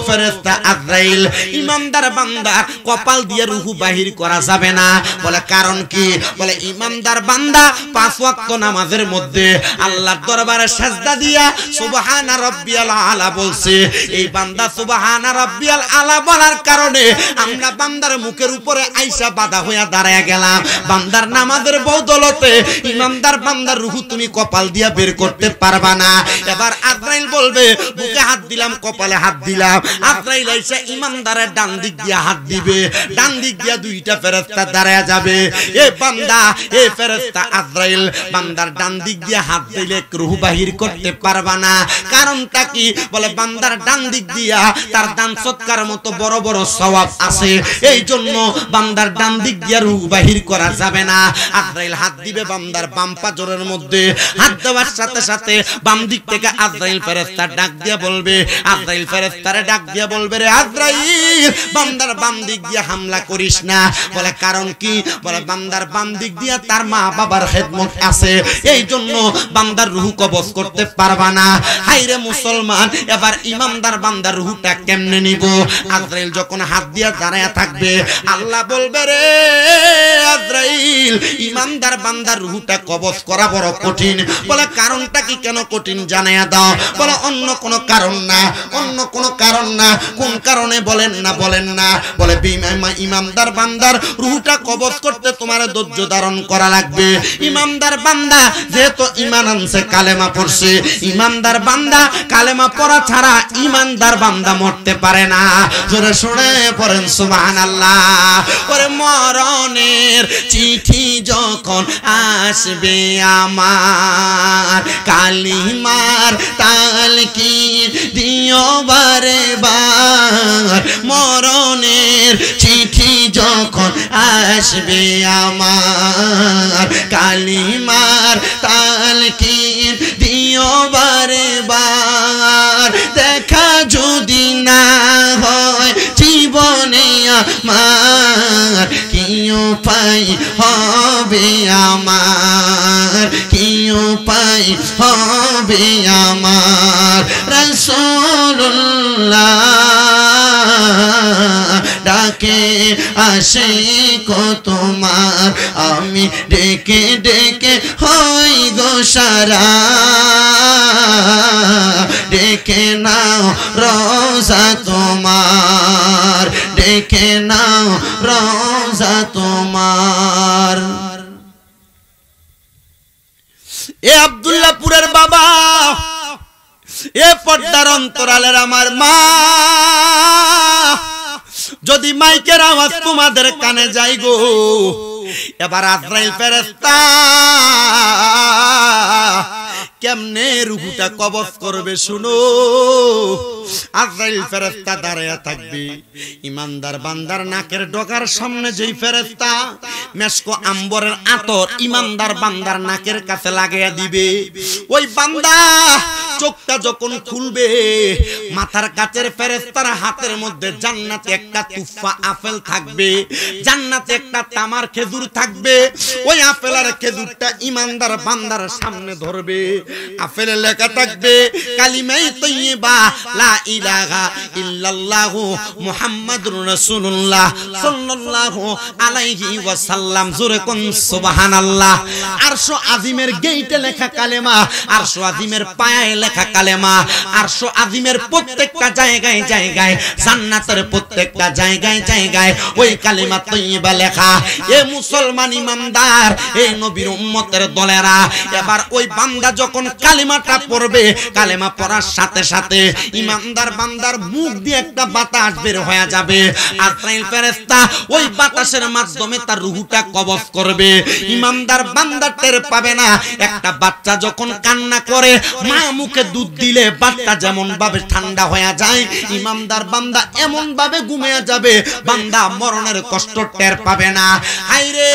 ফেরেশতা আজরাইল ইমানদার বান্দার কপাল দিয়ে রূহ বাহির করা যাবে না বলে কারণ কি বলে ইমানদার বান্দা পাঁচ ওয়াক্ত নামাজের মধ্যে আল্লাহর দরবারে সিজদা দিয়া সুবহানা রাব্বিয়াল আলা বলছে এই বান্দা সুবহানা রাব্বিয়াল আলা বলার কারণে আমরা বান্দার মুখের উপরে আইসা বাধা হইয়া দাঁড়ায়া গেলাম বান্দার নামাজের বদৌলতে ইমানদার বান্দার রূহ তুমি কপাল দিয়া বের করতে পারবা না এবার আজরাইল বলবে বুকে হাত দিলাম কপালে হাত দিলাম আজরাইল আইসা ইমানদারের ডান দিক দিয়া হাত দিবে ডান দিক দিয়া দুইটা ফেরেশতা দাঁড়ায়া যাবে এ বান্দা এ ফেরেশতা আজরাইল বান্দার ডান দিক দিয়া হাত দিলে রূহ বাহির করতে পারবা না কারণটা কি বলে বান্দার ডান দিক দিয়া তার দান সৎকার মতো বড় বড় সওয়াব আছে এই জন্য বান্দার ডান দিক দিয়া রূহ বাহির করা যাবে না আজরাইল হাত দিবে বান্দার বাম পাজরের মধ্যে হাত দেওয়ার সাথে সাথে বাম দিক থেকে আজরাইল ফেরেশতা ডাক দিয়া বলবে আজরাইল ফেরেশতারে ডাক দিয়া বলবে রে আজরাইল বান্দার বাম দিক দিয়া হামলা করিস না বলে কারণ কি বলে বান্দার বাম দিক দিয়া তার মা বাবার খেদমত আছে এই জন্য বান্দার রূহ কবজ করতে পারবা না হায়রে মুসলমান এবার ইমানদার বান্দার রূহটা কেমনে নিব আজরাইল যখন হাত দিয়া দাঁড়ায়া থাকবে আল্লাহ বলবে রে আজরাইল ইমানদার বান্দার রূহটা কবজ করা বড় কঠিন বলে কারণটা কি কেন কঠিন জানায়া দাও বলে অন্য কোনো কারণ না অন্য কোনো কারণ না কোন কারণে বলেন না বলে ইমানদার বান্দার রূহটা কবজ করতে তোমার ধৈর্য ধারণ করা লাগবে ইমানদার বান্দা যেহেতু ঈমান আনছে কালেমা পড়ছে ইমানদার বান্দা কালেমা পড়া ছাড়া ইমানদার বান্দা মরতে পারে না জোরে শুনে পড়েন সুবহানাল্লাহ ওরে মরণের চিঠি যখন আসবে আমার কালিমার তালকিন দিও বারে বার মরণের চিঠি যখন আসবে আমার কালিমার তালকিন দিও বারে বার দেখা যদি না হয় জীবনে আমার কি উপায় হবে আমার কি উপায় হবে আমার রাসূলুল্লাহ ডাকে আসে কো তোমার আমি ডেকে ডেকে হই গো সারা ডেকে নাও রোজা তোমার ডেকে নাও রোজা তোমার এ আব্দুল্লাহপুরের বাবা এ পর্দার অন্তরালের আমার মা যদি মাইকের আওয়াজ তোমাদের কানে যাই গো এবার আজরাইল ফেরেশতা কেমনে রূহটা কবজ করবে শুনো আজরাইল ফেরেশতা দাঁড়ায়া থাকবে ইমানদার বান্দার নাকের ডগার সামনে যেই ফেরেশতা মেশকো আম্বরের আতর ইমানদার বান্দার নাকের কাছে লাগাইয়া দিবে ওই বান্দা চোখটা যখন খুলবে মাথার কাছের ফেরেশতার হাতের মধ্যে জান্নাতে একটা তুফা আপেল থাকবে, জান্নাতে একটা তামার খেজুর থাকবে। ওই আপেল আর খেজুরটা ঈমানদার বান্দার সামনে ধরবে। আপেলে লেখা থাকবে কালিমায়ে তাইয়্যিবা লা ইলাহা ইল্লাল্লাহু মুহাম্মাদুর রাসূলুল্লাহ সাল্লাল্লাহু আলাইহি ওয়াসাল্লাম। জোরে কোন সুবহানাল্লাহ। আরশ আজিমের গেইটে লেখা কালেমা, আরশ আজিমের পায়ায় লেখা কালেমা, আরশ আজিমের প্রত্যেকটা জায়গায় জায়গায়, জান্নাতের প্রত্যেকটা জায়গায় জায়গায় ওই কালিমা তাইয়্যিবা লেখা। এ মুসলমান ইমানদার, এই নবীর উম্মতের দলেরা, এবার ওই বান্দা যখন কালিমাটা পড়বে, কালেমা পড়ার সাথে সাথে ইমানদার বান্দার মুখ দিয়ে একটা বাতাস বের হয়ে যাবে। আজরাইল ফেরেশতা ওই বাতাসের মাধ্যমে তার রূহটা কবজ করবে। ইমানদার বান্দা টের পাবে না। একটা বাচ্চা যখন কান্না করে, মা মুখে দুধ দিলে বাচ্চা যেমন ভাবে ঠান্ডা হয়ে যায়, ইমানদার বান্দা এমন ভাবে ঘুমিয়ে যাবে, বান্দা মরণের কষ্ট টের পাবে না। হায়রে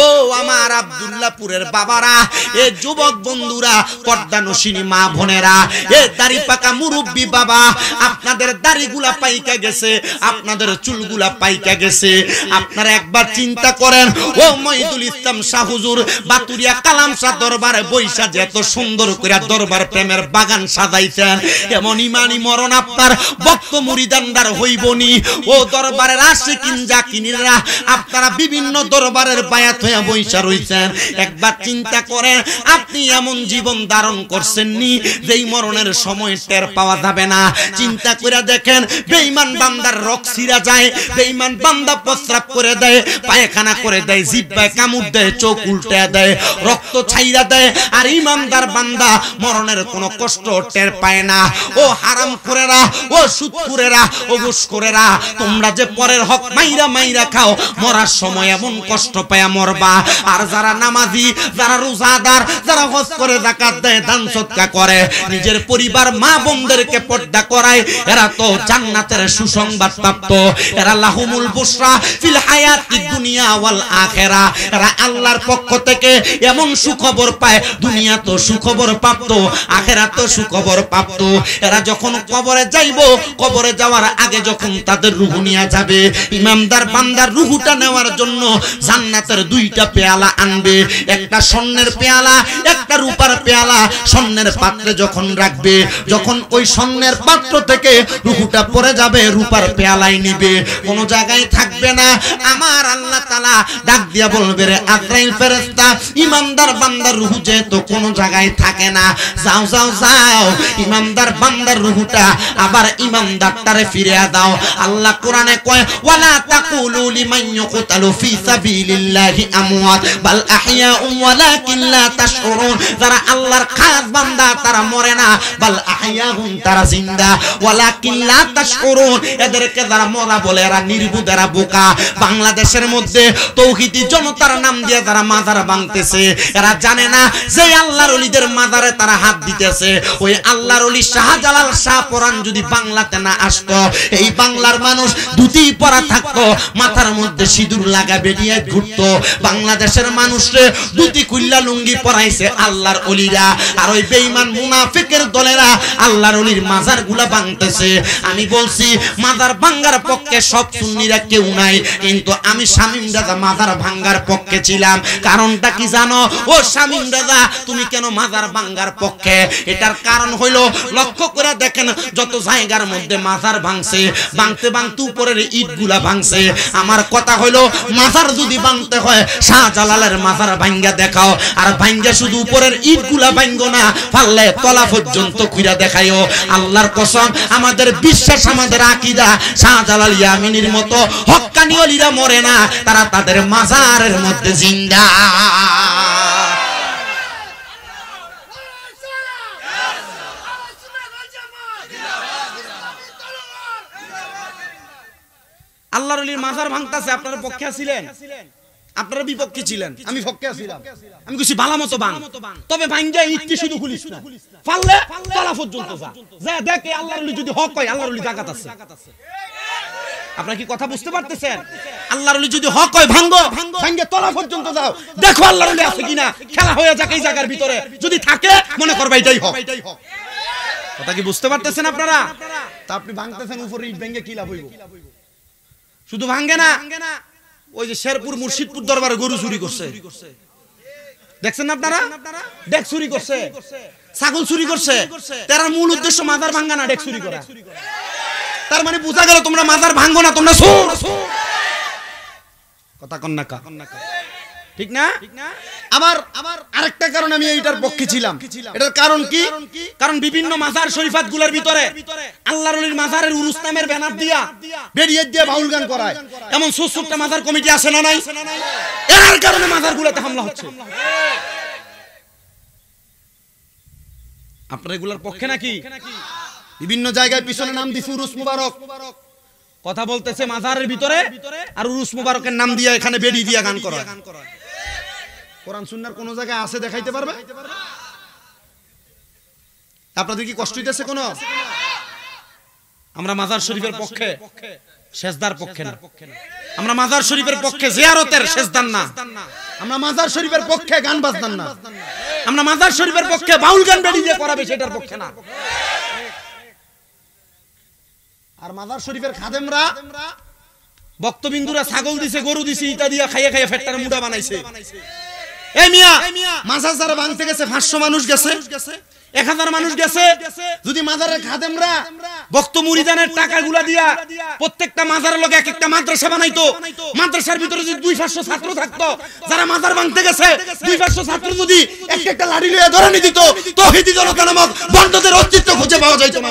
ও আমার আব্দুল্লাহপুরের বাবারা, এ যুবক বন্ধুরা, পর্দানশিনী মা বোনেরা, এ দাড়ি পাকা মুরব্বী বাবা, আপনাদের দাড়িগুলা পাইকা গেছে, আপনাদের চুলগুলা পাইকা গেছে। আপনারা একবার চিন্তা করেন, ও মহিদুল ইসলাম শাহ হুজুর বাতুরিয়া কালাম শাহ দরবারে বৈশা যে এত সুন্দর করে দরবার প্রেমের বাগান সাজাইছেন, এমন ইমানি মরণ আপনার ভক্ত মুরিদানদার হইবনি। ও দরবারের আশিকিন জাকিনীরা, আপনারা বিভিন্ন দরবারের বায়াত হয়ে বৈশা রইছেন। একবার চিন্তা করেন, আপনি এমন জীবন ধারণ করছেন নি যেই মরণের সময় টের পাওয়া যাবে না। চিন্তা করে দেখেন, বেঈমান বান্দার রক ছিঁড়া যায়, বেঈমান বান্দা প্রস্রাব করে দেয়, পায়খানা করে দেয়, জিহ্বায় কামড় দেয়, চোখ উল্টে দেয়, রক্ত ছাইরা দেয়, আর ইমানদার বান্দা মরণের কোনো কষ্ট টের পায় না। ও হারামখোরেরা, ও সুদখোরেরা, ও ঘুষখোরেরা, তোমরা যে পরের হক মাইরা মাইরা খাও, মরার সময় এমন কষ্ট পায়া মরবা। আর যারা নামাজি, যারা রোজাদার, যারা হজ করে, যাকাত দেয়, দান সদকা করে, নিজের পরিবার মা বোনদেরকে পর্দা করায়, এরা তো জান্নাতের সুসংবাদ প্রাপ্ত। এরা লাহুমুল বুশরা ফিল হায়াতিদ দুনিয়া ওয়াল আখিরা। এরা আল্লাহর পক্ষ থেকে এমন সুখবর পায়, দুনিয়া তো সুখবর প্রাপ্ত, আখিরাত তো সুখবর প্রাপ্ত। এরা যখন কবরে যাইব, কবরে যাওয়ার আগে যখন তাদের রূহ নিয়ে যাবে, ইমানদার বান্দার রূহটা নেওয়ার জন্য জান্নাতের দুইটা পেয়ালা আনবে, একটা স্বর্ণের পেয়ালা, একটা রূপার পেয়ালা। স্বর্ণের পাত্রে যখন রাখবে, যখন ওই স্বর্ণের পাত্র থেকে রূহটা পড়ে যাবে, রূপার পেয়ালাই নিবে, কোন জায়গায় থাকবে না। আমার আল্লাহ তাআলা ডাক দিয়া বলবে, রে আজরাইল ফেরেশতা, ইমানদার বান্দার রূহ যেহেতু কোন জায়গায় থাকে না, যাও যাও যাও, ইমানদার বান্দার রূহটা আবার ইমানদারটারে ফিরিয়ে দাও। আল্লাহ কোরআনে কয়, ওয়ালা তাকুলু লিমান ইউকতালু ফি সাবিলিল্লাহি আমওয়াত বাল আহইয়াউম ওয়ালাকিন লা তাশউরুন। যারা আল্লাহর খাস বান্দা তারা মরে না, বাল আহইয়াউম, তারা জিন্দা, ওয়ালাকিন লা তাশউরুন। এদেরকে যারা মরা বলে, এরা নির্বুধ, এরা বোকা। বাংলাদেশের মধ্যে তৌহিদি জনতার নাম দিয়ে যারা মাজার ভাঙতেছে, এরা জানে না যে আল্লাহর ওলিদের মাজারে তারা হাত দিতেছে। ওই আল্লাহর ওলি শাহজালাল শাহপরান যদি বাংলাতে না আসতো, এই বাংলার মানুষ ধুতি পরা থাকতো, মাথার মধ্যে সিঁদুর লাগা বেরিয়ে ঘুরতো। বাংলাদেশের মানুষরে ধুতি কুল্লা লুঙ্গি পরাইছে আল্লাহর ওলিরা, আর ওই বেঈমান মুনাফিকের দলেরা আল্লাহর ওলির মাজার গুলা ভাঙতেছে। আমি বলছি, মাজার ভাঙ্গার পক্ষে সব সুন্নিরা কেউ নাই, কিন্তু আমি শামীম রাজা মাজার ভাঙ্গার পক্ষে ছিলাম। কারণটা কি জানো? ও শামীম রাজা, তুমি কেন মাজার ভাঙ্গার পক্ষে? এটার কারণ হইলো, লক্ষ্য করে দেখেন, যত জায়গার মধ্যে মাজার ভাঙছে, ভাঙতে ভাঙতে উপরের ইট গুলা ভাঙছে। আমার কথা হইলো, মাজার যদি ভাঙতে হয়, শাহজালালের মাজার ভাঙ্গা দেখাও, আর ভাঙ্গা শুধু উপরের ইট গুলা ভাঙ্গো না, পারলে তলা পর্যন্ত খুইরা দেখাইও। আল্লাহর কসম, আমাদের বিশ্বাস, আমাদের আকীদা, শাহজালাল ইয়ামিনীর মতো হক্কানি ওলিরা মরে না, তারা তাদের মাজারের মধ্যে জিন্দা। আল্লাহর ওলির মাজার ভাঙতাছে, আপনারা পক্ষে ছিলেন, আপনারা বিপক্ষে ছিলেন, আমি পক্ষে ছিলাম। আমি কইছি ভালো মতো ভাঙ, তবে ভাঙ্গা ইটকে শুধু খুলিস না, পারলে তলা পর্যন্ত যা, যা দেখে আল্লাহর ওলি যদি হক হয়, আল্লাহর ওলি জাকাত আছে। আপনারা কি কথা বুঝতে পারতেছেন? আল্লাহর ওলি যদি হক হয় ভাঙ্গো, ভাঙ্গে তলা পর্যন্ত যাও, দেখো আল্লাহর ওলি আছে কিনা, খেলা হয়ে যাক এই জায়গার ভিতরে, যদি থাকে মনে করবা এটাই হক। কথা কি বুঝতে পারতেছেন আপনারা? তা আপনি ভাঙতেছেন উপরে ইট ভেঙে কি লাভ হইব? শুধু ভাঙ্গে না, ওই যে শেরপুর মুর্শিদপুর দরবারে গরু চুরি করছে, দেখছেন না আপনারা? ডেক চুরি করছে, ছাগল চুরি করছে। তার মূল উদ্দেশ্য মাজার ভাঙ্গা না, ডেক চুরি করা। তার মানে বোঝা গেল তোমরা মাজার ভাঙ্গো না, তোমরা চোর। কথা কন না কা, ঠিক না? আমার আরেকটা কারণ আমি এইটার পক্ষে ছিলাম। এটার কারণ কি? কারণ বিভিন্ন মাজার শরীফাত গুলোর ভিতরে আল্লাহর ওলির মাজারের উরুস নামের ব্যানার দিয়া বেরিয়ে দিয়ে বাউল গান করায়, এমন ছোট্ট মাজার কমিটি আছে না নাই? এর কারণে মাজার গুলোতে হামলা হচ্ছে। আপনারা এগুলোর পক্ষে নাকি? বিভিন্ন জায়গায় পিছনে নাম দিছে উরুস মুবারক, কথা বলতেছে মাজারের ভিতরে, আর উরুস মুবারকের নাম দিয়ে এখানে বেড়ি দিয়া গান করা। কোরআন সুন্নাহর কোন জায়গায় আছে দেখাইতে পারবে? আপনাদের কি কষ্ট হইতেছে কোন? আমরা মাজার শরীফের পক্ষে, সেজদার পক্ষে না। আমরা মাজার শরীফের পক্ষে জিয়ারতের, সেজদার না। আমরা মাজার শরীফের পক্ষে গান বাজনার না। আমরা মাজার শরীফের পক্ষে বাউল গান বেড়ি দিয়ে করাবে সেটার পক্ষে না। আর মাজার শরীফের খাদেমরা, বক্তবিন্দুরা ছাগল দিছে, গরু দিছে, ইটা দিয়া খাইয়ে খাইয়ে ফেটটার মুড়া বানাইছে। এই মিয়া, মাজার যারা ভাঙতে গেছে 500 মানুষ গেছে, 1000 মানুষ গেছে। যদি মাজারের খাদেমরা বক্ত মুরিদানের টাকাগুলা দিয়া প্রত্যেকটা মাজারের লগে এক একটা মাদ্রাসা বানাইতো, মাদ্রাসার ভিতরে যদি 200-500 ছাত্র থাকতো, যারা মাজার ভাঙতে গেছে 200-500 ছাত্র যদি একটা লাঠি লইয়া ধরে দিত, তৌহিদি জনতা নামক বন্ধদের অস্তিত্ব খুঁজে পাওয়া যাইতো না।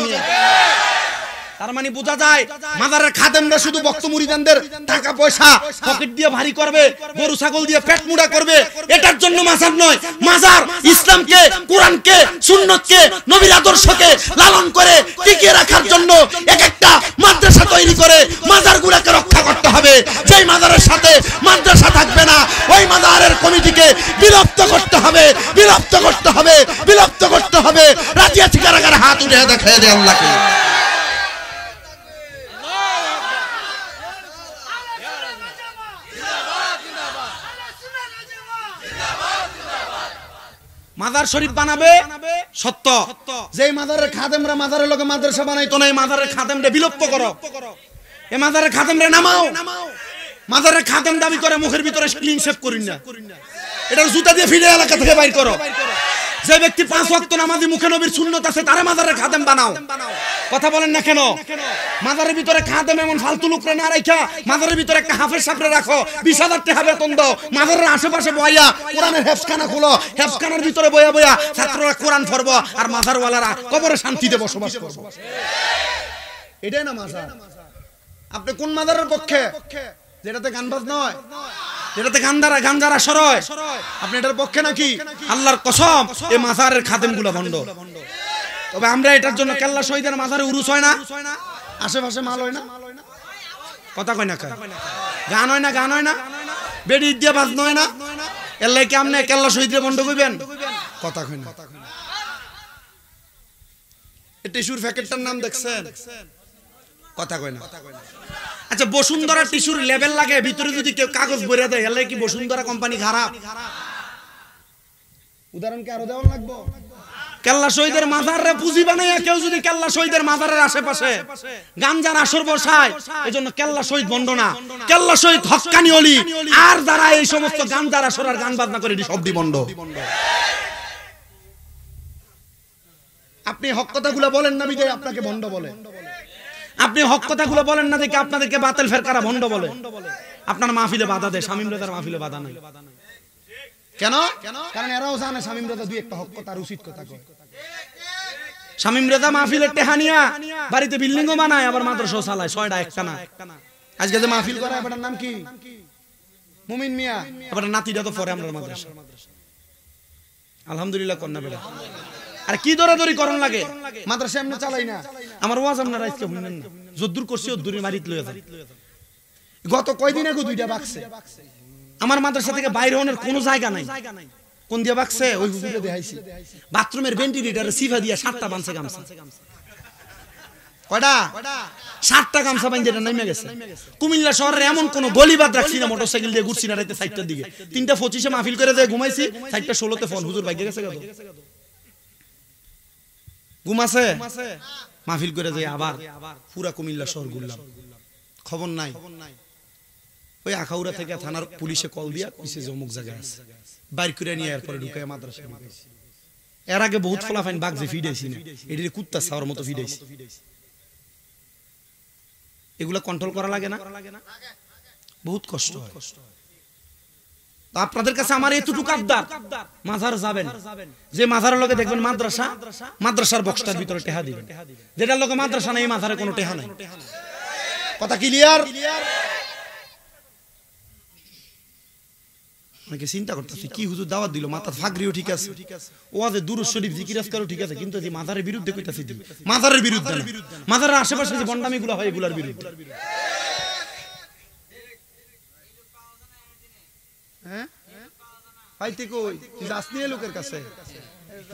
তার মানে বোঝা যায় মাজারের খাদেমরা শুধু বক্ত মুরিদানদের টাকা পয়সা পকেট দিয়ে ভারী করবে, গরু ছাগল দিয়ে পেট মুড়া করবে, এটার জন্য মাজার নয়। মাজার ইসলামকে, কোরআনকে, সুন্নতকে, নবীর আদর্শকে লালন করে টিকিয়ে রাখার জন্য এক একটা মাদ্রাসা তৈরি করে মাজারগুলোকে রক্ষা করতে হবে। যেই মাজারের সাথে মাদ্রাসা থাকবে না, ওই মাজারের কমিটিকে বিলুপ্ত করতে হবে, বিলুপ্ত করতে হবে, বিলুপ্ত করতে হবে। রাজিয়া ঠিকানার হাত উঠে দেখায় দেয় আল্লাহকে। মাজার শরীফ বানাবে সত্য, যেই মাজারের খাদেমরা মাজারের লগে মাদ্রাসা বানাইতো না, এই মাজারের খাদেমরে বিলুপ্ত করো, এই মাজারের খাদেমরে নামাও। মাজারের খাদেম দাবি করে মুখের ভিতরে ক্লিন শেভ করিন না, এটার জুতা দিয়ে ফিরে এলাকা থেকে বাইর করো। যে ব্যক্তি 5 ওয়াক্ত নামাজি, মুখে নবীর সুন্নত আছে, তারে মাজারের খাদেম বানাও। কথা বলেন না কেন? মাজারের ভিতরে খাদেম এমন ফালতু লোকরা না রাখা, মাজারের ভিতরে একটা হাফেজ সাহেবরে রাখো, 20,000 টাকা বেতন দাও, মাজারের আশেপাশে বইয়া কোরআনের হেফজখানা খুলো, হেফজখানার ভিতরে বইয়া বইয়া ছাত্ররা কোরআন পড়বো, আর মাজারওয়ালারা কবরে শান্তিতে বসবাস করবো। এটাই না মাজার। আপনি কোন মাজারের পক্ষে? যেটাতে গান বাজ নয়, যেটাতে গান্ধারা সরয়, আপনি এটার পক্ষে নাকি? আল্লাহর কসম, এই মাজারের খাদেমগুলো ভণ্ড। তবে আমরা এটার জন্য কেল্লা শহীদের মাজারে উরুস হয় না, আশেপাশে মাল হয় না, কথা কয় না, গান হয় না, গান হয় না, বেড়ি দিয়ে বাজ নয় না, এর লাগে আপনি কেল্লা শহীদের ভণ্ড কইবেন? কথা কয় না। এই টিস্যুর প্যাকেটটার নাম দেখছেন? কথা কয় না। আচ্ছা, বসুন্ধরা টিস্যুর লেবেল লাগে, ভিতরে যদি কেউ কাগজ ভরে দেয়, এলে কি বসুন্ধরা কোম্পানি খারাপ? উদাহরণ কি আরো দেওয়া লাগবে? কেল্লা শহীদের মাজারে পুঁজি বানাইয়া কেউ যদি কেল্লা শহীদের মাজারের আশেপাশে গাঞ্জার আসর বসায়, এজন্য কেল্লা শহীদ ভণ্ড না, কেল্লা শহীদ হক্কানি ওলি। আর যারা এই সমস্ত গাঞ্জার আসর আর গান বাজনা করে, এটি সবই ভণ্ড। আপনি হক কথাগুলো বলেন না বিজয় আপনাকে ভণ্ড বলে, আপনি হক কথাগুলো বলেন না দেখে আপনাদেরকে বাতিল ফেরকারা ভণ্ড বলে। আপনার মাহফিলে বাধা দেয়, শামীম রেজার মাহফিলে বাধা নাই। কেন? কারণ এরাও জানে শামীম রেজা দুই একটা হক কথা আর উচিত কথা কয়। শামীম রেজা মাহফিলে টেহানিয়া বাড়িতে বিল্ডিংও বানায়, আবার মাদ্রাসাও চালায়, 6টা একটা না। আজকে যে মাহফিল করে, এটার নাম কি? মুমিন মিয়া। এবার নাতিটা তো পরে আমরা মাদ্রাসা। আলহামদুলিল্লাহ কন্যা বেলা। আর কি দরাদরি করন লাগে? মাদ্রাসা এমনি চালাই না। আমার ওয়াজ আপনারা আজকে শুনলেন না, যদ্দুর করছি ওদ্দুরি মারিত লয়ে যায়। গত কয়দিন আগে 2টা বাক্সে আমার মাদ্রাসা থেকে বাইরে হওয়ার কোনো জায়গা নাই। কোন দিয়া বাক্সে? ওই হুজুরে দেখাইছি, বাথরুমের ভেন্টিলেটরে সিফা দিয়া 7টা বানছে গামছা। কয়টা 7টা গামছা বাইন্ধে নাইমে গেছে। কুমিল্লা শহরে এমন কোন গলিবাদ রাখছি না, মোটরসাইকেল দিয়ে ঘুরছি না রাতে 4টার দিকে, 3:25 মাহফিল করে যায় ঘুমাইছি, 4:16 ফোন হুজুর ভাগ্যে গেছে কত ঘুমাছে মাহফিল করে যায়। আবার পুরা কুমিল্লা শহর ঘুরলাম, খবর নাই। ওই আখাউড়া থেকে থানার পুলিশে কল দিয়া কইছে যে অমুক জায়গায় আছে, বাইর করে নিয়ে এরপরে ঢুকায় মাদ্রাসা ঢুকাইছে। এর আগে বহুত ফলাফাইন বাগজে ফিডাইছি না, এটির কুত্তা ছাওয়ার মতো ফিডাইছি। এগুলা কন্ট্রোল করা লাগে না, বহুত কষ্ট হয়। তো আপনাদের কাছে আমার এতটুকু আবদার, মাজার যাবেন, যে মাজারের লগে দেখবেন মাদ্রাসা, মাদ্রাসার বক্সটার ভিতরে টেহা দিবেন। যেটার লগে মাদ্রাসা নাই, মাজারে কোনো টেহা নাই। কথা ক্লিয়ার? অনেকে চিন্তা করতেছি কি হুজুর দাওয়াত দিল, মাথার ফাগরিও ঠিক আছে, ওয়াজে দুরূদ শরীফ জিকির আজকারও ঠিক আছে, কিন্তু যে মাজারের বিরুদ্ধে কইতাছি, মাজারের বিরুদ্ধে না, মাজারের আশেপাশে যে বন্ডামিগুলো হয় এগুলোর বিরুদ্ধে। হ্যাঁ পাইতে কই যাসনি লোকের কাছে,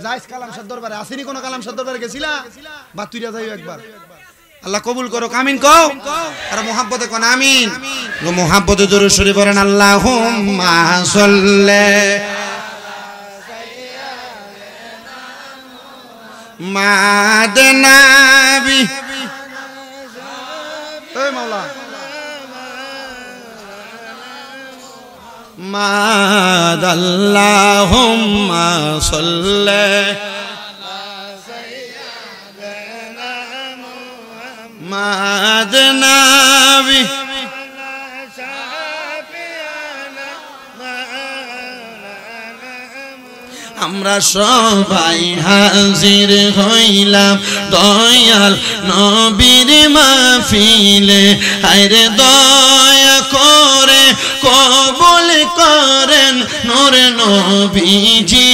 যাইস কালাম শাহ দরবারে, আসেনি কোন কালাম শাহ দরবারে গেছিলা? বা তুইরা যাইও একবার, আল্লাহ কবুল করো। আমিন কও, আর মুহাব্বতে কোন আমিন। মুহাব্বতে দরুদ শরীফ পড়েন, আল্লাহুম্মা সাল্লি মাদনাবি ওই মাওলা মাদাল্লাহুম্মা সাল্লি মাদনাবি আমরা সবাই হাজির হইলাম দয়াল নবীর মাহফিলে, হায়রে দয়া করে কবুল করেন নূর নবীজি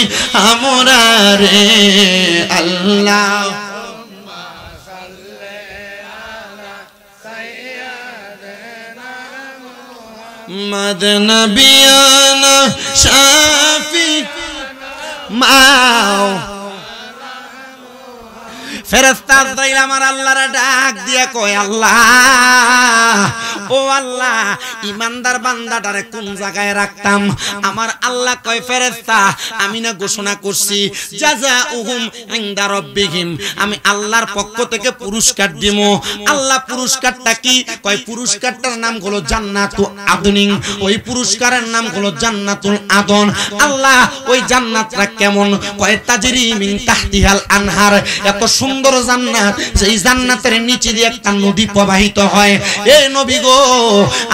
আমরা রে আল্লাহ। মদনবিয়ানা শাফি মাও ফেরেশতা দইল আমার আল্লাহর ডাক দিয়া কয়, আল্লাহ ও আল্লাহ, ইমানদার বান্দাটারে কোন জায়গায় রাখতাম? আমার আল্লাহ কয়, ফেরেশতা আমি না ঘোষণা করছি জাযাউহুম ইনদা রাব্বিহিম, আমি আল্লাহর পক্ষ থেকে পুরস্কার দিব। আল্লাহ পুরস্কারটা কি? কয় পুরস্কারটার নাম হলো জান্নাতুল আদনিন, ওই পুরস্কারের নাম হলো জান্নাতুল আদন। আল্লাহ ওই জান্নাতটা কেমন? কয় তাজরি মিন তাহতিহাল আনহার, এত সুন্দর জান্নাত, সেই জান্নাতের নিচে দিয়ে একটা নদী প্রবাহিত হয়। এ নবী গো,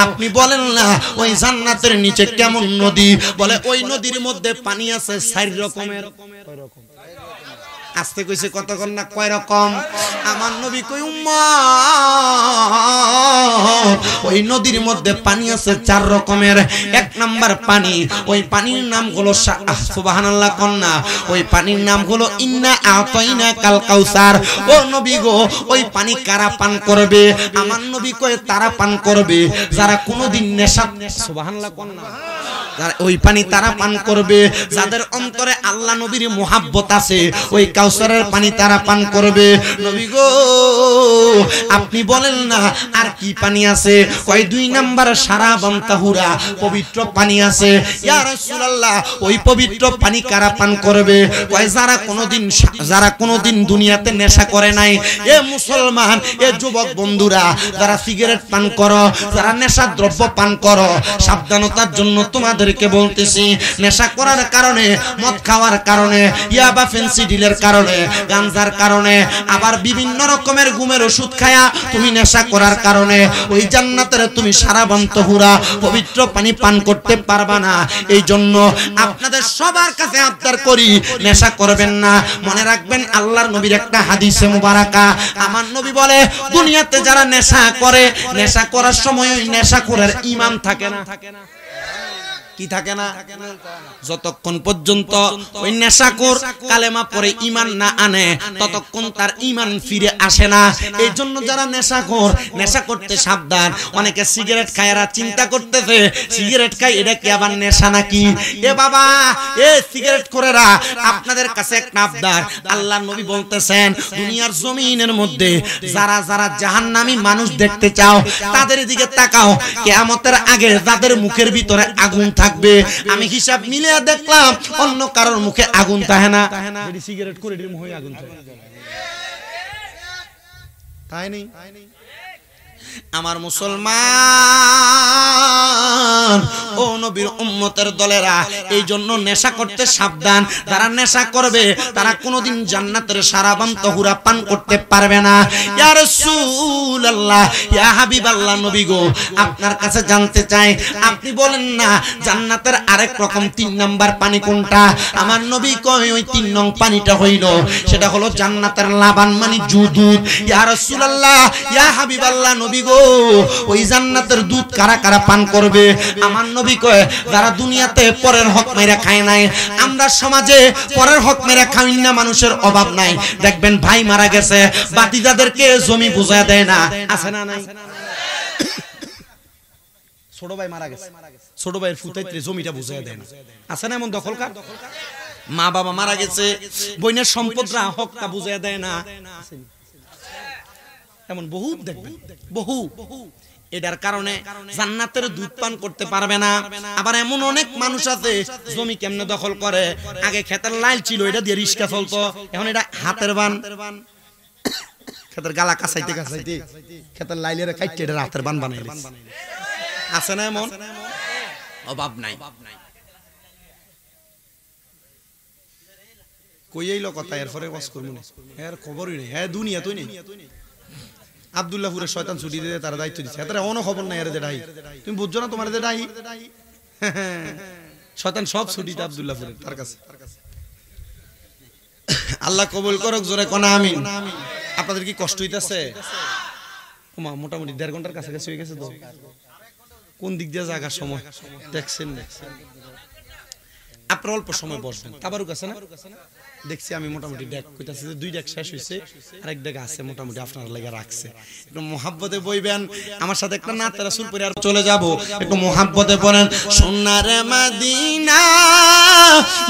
আপনি বলেন না ওই জান্নাতের নিচে কেমন নদী? বলে ওই নদীর মধ্যে পানি আছে 4 রকমের। আস্তে কইছে কতক্ষণ না, কয় রকম? আমার নবী কই উম্মত, ওই নদীর মধ্যে পানি আছে 4 রকমের। 1 নাম্বার পানি, ওই পানির নাম হলো সুবহানাল্লাহ কন্যা, ওই পানির নাম হলো ইন্না আতাইনা কাল কাউসার। ও নবী গো, ওই পানি কারা পান করবে? আমার নবী কয় তারা পান করবে যারা কোনোদিন নেশা, সুবহানাল্লাহ কন্যা, ওই পানি তারা পান করবে যাদের অন্তরে আল্লাহ নবীর মুহাব্বত আছে, ওই কাউসারের পানি তারা পান করবে। নবী গো আপনি বলেন না আর কি পানি আছে? কয় 2 নাম্বার শারাবান তাহুরা, পবিত্র পানি আছে। ইয়া রাসূলুল্লাহ ওই পবিত্র পানি কারা পান করবে? কয় যারা কোনোদিন দুনিয়াতে নেশা করে নাই। এ মুসলমান, এ যুবক বন্ধুরা, যারা সিগারেট পান করো, যারা নেশা দ্রব্য পান করো, সাবধানতার জন্য তোমাদেরকে বলতেছি, নেশা করার কারণে, মদ খাওয়ার কারণে, ইয়াবা ফেন্সিডিলের কারণে, গাঞ্জার কারণে, আবার বিভিন্ন রকমের ঘুমের ওষুধ খায়া তুমি নেশা করার কারণে ওই জান্নাতের তুমি শারাবান তাহুরা পবিত্র পানি পান করতে পারবা না। এই জন্য আপনাদের সবার কাছে আবদার করি, নেশা করবেন না। মনে রাখবেন আল্লাহর নবীর একটা হাদিসে মুবারাকা, আমার নবী বলে দুনিয়াতে যারা নেশা করে, নেশা করার সময় ওই নেশাখোরের ঈমান থাকে না। কি থাকে না? যতক্ষণ পর্যন্ত ওই নেশাখোর কালেমা পড়ে ঈমান না আনে ততক্ষণ তার ঈমান ফিরে আসে না। এই জন্য যারা নেশাখোর, নেশা করতে সাবধান। অনেকে সিগারেট খায়, এরা চিন্তা করতেছে সিগারেট খাই এটা কি আবার নেশা নাকি? এ বাবা, এ সিগারেট খোরেরা, আপনাদের কাছে একটা আবদার। আল্লাহর নবী বলতেছেন দুনিয়ার জমিনের মধ্যে যারা যারা জাহান্নামী মানুষ দেখতে চাও তাদের দিকে তাকাও। কিয়ামতের আগে যাদের মুখের ভিতরে আগুন থাকবে, আমি হিসাব মিলিয়ে দেখলাম অন্য কারোর মুখে আগুন থাকে না। সিগারেট করে মুখে আগুন থাকে, তাই নেই? আমার মুসলমান ও নবীর উম্মতের দলেরা, এই জন্য নেশা করতে সাবধান। যারা নেশা করবে তারা কোনোদিন জান্নাতের সারাবান তহুরা পান করতে পারবে না। ইয়া রাসূলুল্লাহ, ইয়া হাবিবাল্লাহ, নবী গো, আপনার কাছে জানতে চাই, আপনি বলেন না জান্নাতের আরেক রকম 3 নাম্বার পানি কোনটা? আমার নবী কয় ওই 3 নং পানিটা হইল সেটা হলো জান্নাতের লাবান, মানে দুধ। ইয়া রাসূলুল্লাহ, ইয়া হাবিবাল্লাহ, নবী গো, ওই জান্নাতের দুধ কারা কারা পান করবে? আমার নবী কয় যারা দুনিয়াতে পরের হক মেরে খায় নাই। আমরা সমাজে পরের হক মেরে খাই না, মানুষের অভাব নাই। দেখবেন ভাই মারা গেছে, বাতিজাদেরকে জমি বুঝায় দেয় না, আছে না নাই? ছোট ভাই মারা গেছে, ছোট ভাইয়ের ফুটাইতে জমিটা বুঝায় দেয় না, আছে না এমন দখলকার? মা বাবা মারা গেছে, বইনের সম্পদরা হকটা বুঝায় দেয় না, এমন বহু দেখবেন, বহু। এটার কারণে জান্নাতের দুধ পান করতে পারবে না। আবার এমন অনেক মানুষ আছে জমি কেমনে দখল করে, আগে ক্ষেতের লাইল ছিল, এটা দিয়ে রিস্কা চলতো, এখন এটা হাতের বান। ক্ষেতের গালা কাছাইতে কাছাইতে ক্ষেতের লাইলের কাইটে এটা হাতের বান বানাই, আছে না এমন? অভাব নাই। কই এইলো কথা, এরপরে ওয়াজ করব না, এর খবরই নেই, হ্যাঁ দুনিয়া তুই নেই। আব্দুল্লাহপুরের শয়তান ছুটি দিয়ে তারা দায়িত্ব দিচ্ছে, এরা অন্য খবর নাই। এর যে ডাই, তুমি বুঝছো না তোমার যে ডাই, শয়তান সব ছুটিতে আব্দুল্লাহপুরের তার কাছে। আল্লাহ কবুল করুক, জোরে কোনা আমিন। আপনাদের কি কষ্ট হইতাছে? ওমা, মোটামুটি 1.5 ঘন্টার কাছাকাছি হয়ে গেছে তো। কোন দিক দিয়ে জাগার সময় দেখছেন? আপনার অল্প সময় বসবেন, তাবারুক আছে না? দেখছি আমি মোটামুটি ডেক কইতাছি যে 2 ডেক শেষ হইছে, আরেক ডেক আছে মোটামুটি আপনার লাগা রাখছে। একটু মোহাব্বতে বইবেন, আমার সাথে একটা নাতে রাসূল পড়ে আর চলে যাব। একটু মোহাব্বতে বলেন, সোনার মদিনা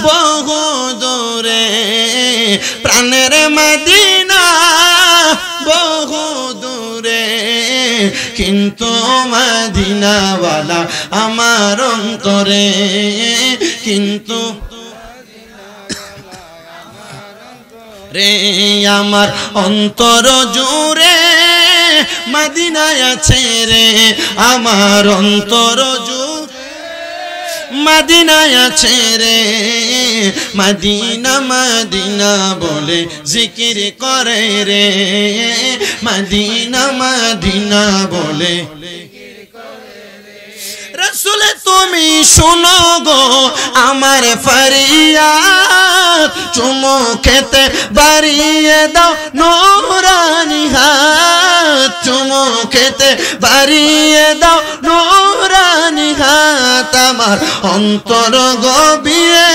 বহু দূরে, প্রাণের মদিনা বহু দূরে, কিন্তু মদিনাওয়ালা আমার অন্তরে, কিন্তু রে আমার অন্তর জুড়ে মদিনায় আছে রে, আমার অন্তর জুড়ে মদিনায় আছে রে। মদিনা মদিনা বলে জিকির করে রে, মদিনা মদিনা বলে। রাসূল তুমি শোনো গো আমার ফরিয়াদ, চুমু খেতে বাড়িয়ে দাও নূরানি হাত, চুমু খেতে বাড়িয়ে দাও নূরানি হাত। আমার অন্তর গভীরে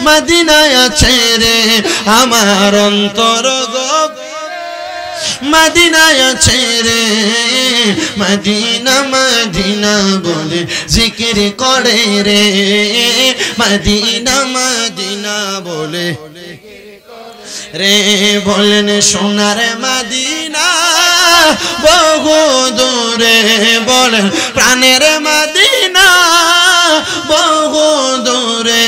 মদিনায় আছে রে, আমার অন্তর গভীরে মদিনায় আছে রে। মদিনা মদিনা বলে জিকির করে রে, মদিনা মদিনা বলে রে। বলেন সোনার মদিনা বহু দূরে, বলেন প্রাণের মদিনা বহু দূরে,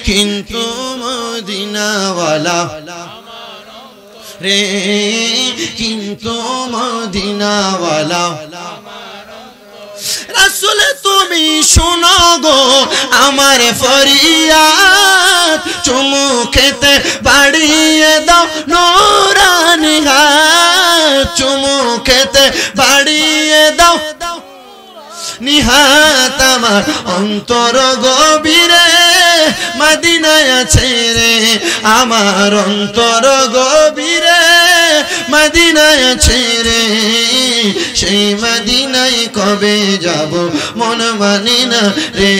কিন্তু মদিনাওয়ালা রে, কিন্তু মদিনাওয়ালা। রাসূল তুমি শোনো গো আমার ফরিয়াদ, চুমু খেতে বাড়িয়ে দাও নূরানি হাত, চুমু খেতে বাড়িয়ে দাও নিহাত। আমার অন্তর গভীরে মদিনায় আছে রে, আমার অন্তর গভীরে মদিনায় ছেড়ে সেই মদিনায় কবে যাব মন মানে না রে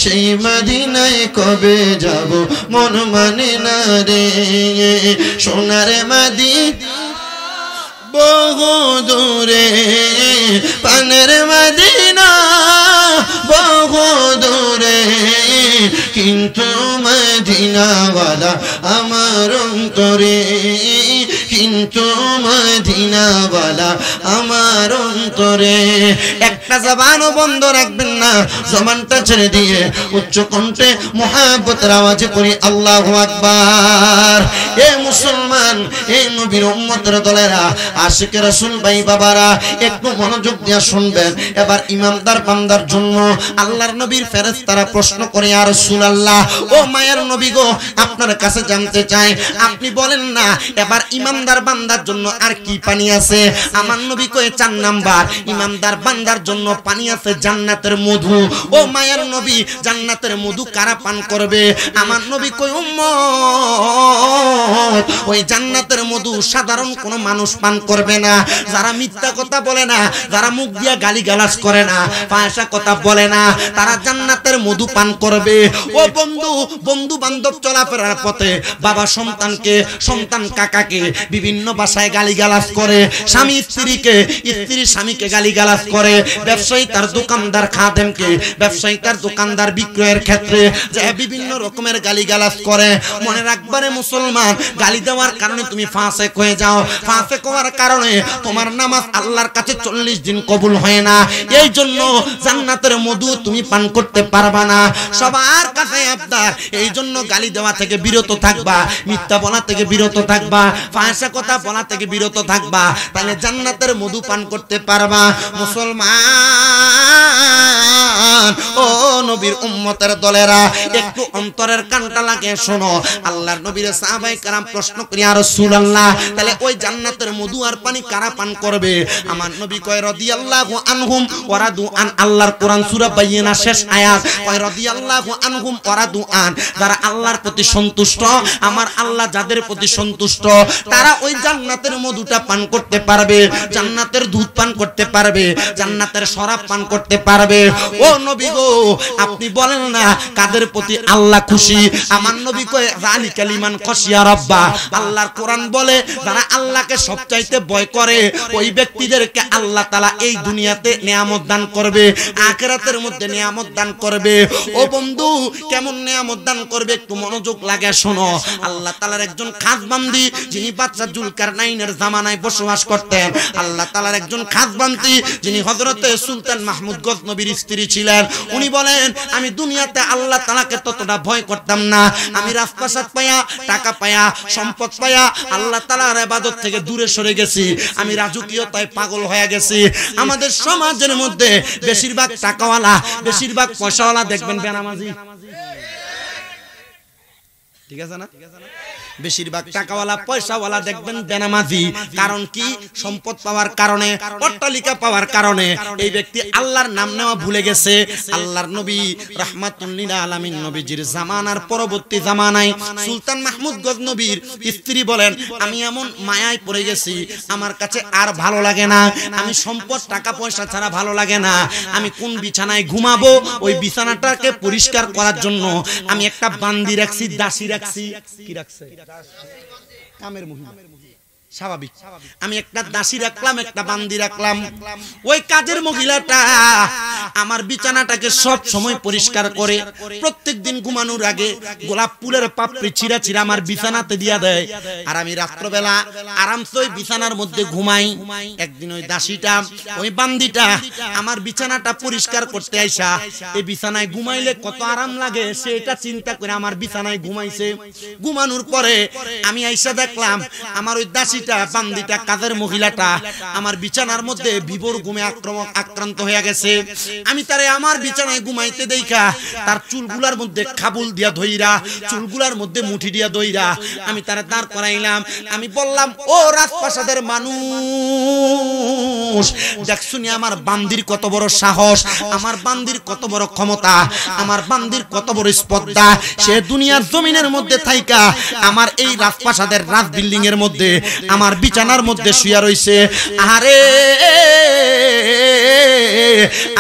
সেই মদিনায় কবে যাব মন মানে না রে সোনার মদিনা বহু দূরে পানের মদিনা বহু দূরে কিন্তু মদিনাওয়ালা আমার অন্তরে কিন্তু মদিনাওয়ালা আমার অন্তরে একটা জবানও বন্ধ রাখবেন না জবানটা ছেড়ে দিয়ে উচ্চ কণ্ঠে মুহাব্বতের আওয়াজে পড়ি আল্লাহু আকবার এ মুসলমান এই নবীর উম্মতের দলেরা আশিক রাসূল ভাই বাবারা একটু মনোযোগ দিয়ে শুনবেন এবার ইমানদার বান্দার জন্য আল্লাহর নবীর ফেরেশতারা প্রশ্ন করে ইয়া রাসূলুল্লাহ ও মায়ের নবী গো আপনার কাছে জানতে চাই আপনি বলেন না এবার ইমানদার বান্দার জন্য আর কি পানি আছে আমার নবী কয় 4 নাম্বার ইমানদার বান্দার জন্য পানি আছে জান্নাতের মধু ও মায়ের নবী জান্নাতের মধু কারা পান করবে আমার নবী কয় উম্মত ওই জান্নাতের মধু সাধারণ কোনো মানুষ পান করবে না যারা মিথ্যা কথা বলে না যারা মুখ দিয়া গালিগালাজ করে না ফাহিশা কথা বলে না তারা জান্নাতের মধু পান করবে ও বন্ধু বন্ধু বান্ধব চলাফেরার পথে বাবা সন্তানকে সন্তান কাকাকে বিভিন্ন ভাষায় গালিগালাজ করে স্বামী স্ত্রীকে স্ত্রী স্বামীকে গালিগালাজ করে ব্যবসায়ী তার দোকানদার খাদেমকে ব্যবসায়ী তার দোকানদার বিক্রয়ের ক্ষেত্রে যে বিভিন্ন রকমের গালিগালাজ করে মনে রাখবারে মুসলমান গালি দেওয়ার কারণে তুমি ফাসিক হয়ে যাও ফাসিক হওয়ার কারণে তোমার নামাজ আল্লাহর কাছে 40 দিন কবুল হয় না এই জন্য জান্নাতের মধু তুমি পান করতে পারবা না সবার কাছে আপনার এই জন্য গালি দেওয়া থেকে বিরত থাকবা মিথ্যা বলা থেকে বিরত থাকবা ফাহিশা কথা বলা থেকে বিরত থাকবা তাহলে জান্নাতের মধু পান করতে পারবা মুসলমান ও নবীর উম্মতের দলেরা একটু অন্তরের কানটা লাগিয়ে শোনো আল্লাহর নবীর সাহাবায়ে কেরাম প্রশ্ন করি ইয়া রাসূলুল্লাহ তাহলে ওই জান্নাতের মধু আর পানি কারা পান করবে আমার নবী কয় রাদিয়াল্লাহু আনহুম ওয়া রাদু আন আল্লাহর কোরআন সূরা বাইয়িনা শেষ আয়াত কয় রাদিয়াল্লাহু আনহুম ওয়া রাদু আন যারা আল্লাহর প্রতি সন্তুষ্ট আমার আল্লাহ যাদের প্রতি সন্তুষ্ট তারা ওই জান্নাতের মধুটা পান করতে পারবে জান্নাতের দুধ পান করতে পারবে জান্নাতের শরাব পান করতে পারবে ও নবী গো আপনি বলেন না কাদের প্রতি আল্লাহ খুশি আমার নবী কয় যালিকা লিমান খাশিয়া রাব্বা আল্লাহর কোরআন বলে যারা আল্লাহকে সবচাইতে ভয় করে ওই ব্যক্তিদেরকে আল্লাহ তাআলা এই দুনিয়াতে নিয়ামত দান করবে আখিরাতের মধ্যে নিয়ামত দান করবে ও বন্ধু কেমন নিয়ামত দান করবে একটু মনোযোগ লাগে শোনো আল্লাহ তাআলার একজন খাস বান্দি যিনি বাদশা জুলকারনাইনের জামানায় বসবাস করতেন আল্লাহ তাআলার একজন খাস বান্দি যিনি হযরতে সুলতান মাহমুদ গজনবীর স্ত্রী ছিলেন উনি বলেন আমি দুনিয়াতে আল্লাহ তাআলাকে ততটা ভয় করতাম না আমি রাজপ্রাসাদ পায়া টাকা পায়া সম্পদ পায়া আল্লাহ তাআলার ইবাদত থেকে দূরে সরে গেছি আমি রাজকীয়তায় পাগল হয়ে গেছি আমাদের সমাজের মধ্যে বেশিরভাগ টাকাওয়ালা বেশিরভাগ পয়সাওয়ালা দেখবেন বেনামাজি ঠিক আছে না বেশিরভাগ টাকাওয়ালা পয়সাওয়ালা দেখবেন বেনামাজি কারণ কি সম্পদ পাওয়ার কারণে অট্টালিকা পাওয়ার কারণে এই ব্যক্তি আল্লাহর নাম নেওয়া ভুলে গেছে আল্লাহর নবী রাহমাতুল লিল আলামিন নবীজির জামানার পরবর্তী জামানায় সুলতান মাহমুদ গজনবীর স্ত্রী বলেন আমি এমন মায়ায় পড়ে গেছি আমার কাছে আর ভালো লাগে না আমি সম্পদ টাকা পয়সা ছাড়া ভালো লাগে না আমি কোন বিছানায় ঘুমাবো ওই বিছানাটাকে পরিষ্কার করার জন্য আমি একটা বান্দি রাখছি দাসী রাখছি কি রাখছে কামের মহিলা স্বাভাবিক আমি একটা দাসী রাখলাম একটা বান্দি রাখলাম ওই কাজের মহিলাটা আমার বিছানাটাকে সব সময় পরিষ্কার করে প্রত্যেকদিন ঘুমানোর আগে গোলাপ ফুলের পাপড়ি ছিঁড়া ছিঁড়া আমার বিছানাতে দিয়া দেয় আর আমি রাত্রবেলা আরামসে ওই বিছানার মধ্যে ঘুমাই একদিন ওই দাসীটা ওই বান্দিটা আমার বিছানাটা পরিষ্কার করতে আইসা এই বিছানায় ঘুমাইলে কত আরাম লাগে সেটা চিন্তা করে আমার বিছানায় ঘুমাইছে ঘুমানোর পরে আমি আইসা দেখলাম আমার ওই দাসী বান্দিটা কাজের মহিলাটা আমার বিছানার মধ্যে বিভোর ঘুমে আক্রান্ত হয়ে গেছে আমি তারে আমার বিছানায় ঘুমাইতে দেখা তার চুলগুলার মধ্যে খাবুল দিয়া ধইরা চুলগুলার মধ্যে মুঠি দিয়া ধইরা আমি তারে দাঁড় করাইলাম আমি বললাম ও রাজপ্রাসাদের মানুষ দেখছুনি আমার বান্দির কত বড় সাহস আমার বান্দির কত বড় ক্ষমতা আমার বান্দির কত বড় স্পর্ধা সে দুনিয়ার জমিনের মধ্যে থাইকা আমার এই রাজপ্রাসাদের রাজ বিল্ডিং এর মধ্যে আমার বিছানার মধ্যে শুয়ে রইছে। আরে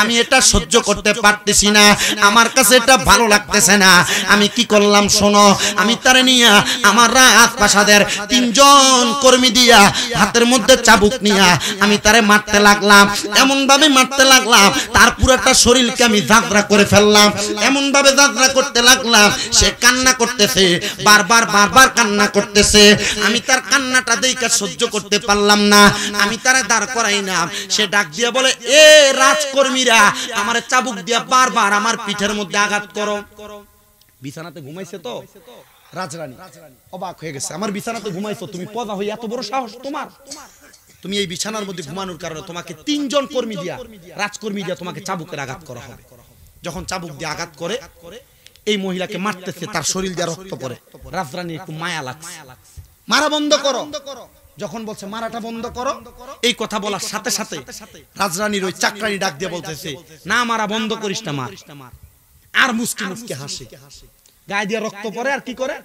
আমি এটা সহ্য করতে পারতেছি না, আমার কাছে এটা ভালো লাগতেছে না। আমি কি করলাম শোনো, আমি তারে নিয়া আমার রাজপ্রাসাদের 3 জন কর্মী দিয়া হাতের মধ্যে চাবুক নিয়া আমি তারে মারতে লাগলাম। এমন ভাবে মারতে লাগলাম তার পুরোটা শরীরকে আমি যাত্রা করে ফেললাম। এমন ভাবে যাত্রা করতে লাগলাম, সে কান্না করতেছে, বারবার কান্না করতেছে। আমি তার কান্নাটা দেখে সহ্য করতে পারলাম না, আমি তারে দাঁড় করাইলাম। সে ডাক দিয়া বলে, এ রাজকর্মীরা, আমার চাবুক দিয়া বারবার আমার পিঠের মধ্যে আঘাত করো। বিছানাতে ঘুমাইছে তো রাজরানী, অবাক হয়ে গেছে। আমার বিছানাতে ঘুমাইছো তুমি, পদা হই এত বড় সাহস তোমার? তুমি এই বিছানার মধ্যে ঘুমানোর কারণে তোমাকে 3 জন কর্মী দিয়া, রাজকর্মী দিয়া তোমাকে চাবুকের আঘাত করা হবে। যখন চাবুক দিয়ে আঘাত করে এই মহিলাকে মারতেছে, তার শরীর দিয়ে রক্ত পড়ে। রাজরানী একটু মায়া লাগছে, মারা বন্ধ করো। যখন বলছে মারাটা বন্ধ করো, এই কথা বলার সাথে সাথে রাজরানীর ওই চাকরানি ডাক দিয়ে বলতেছে, না মারা বন্ধ করিস না, মার। আর মুস্কি মুস্কি হাসে, গায়ে দিয়ে রক্ত পড়ে। আর কি করে?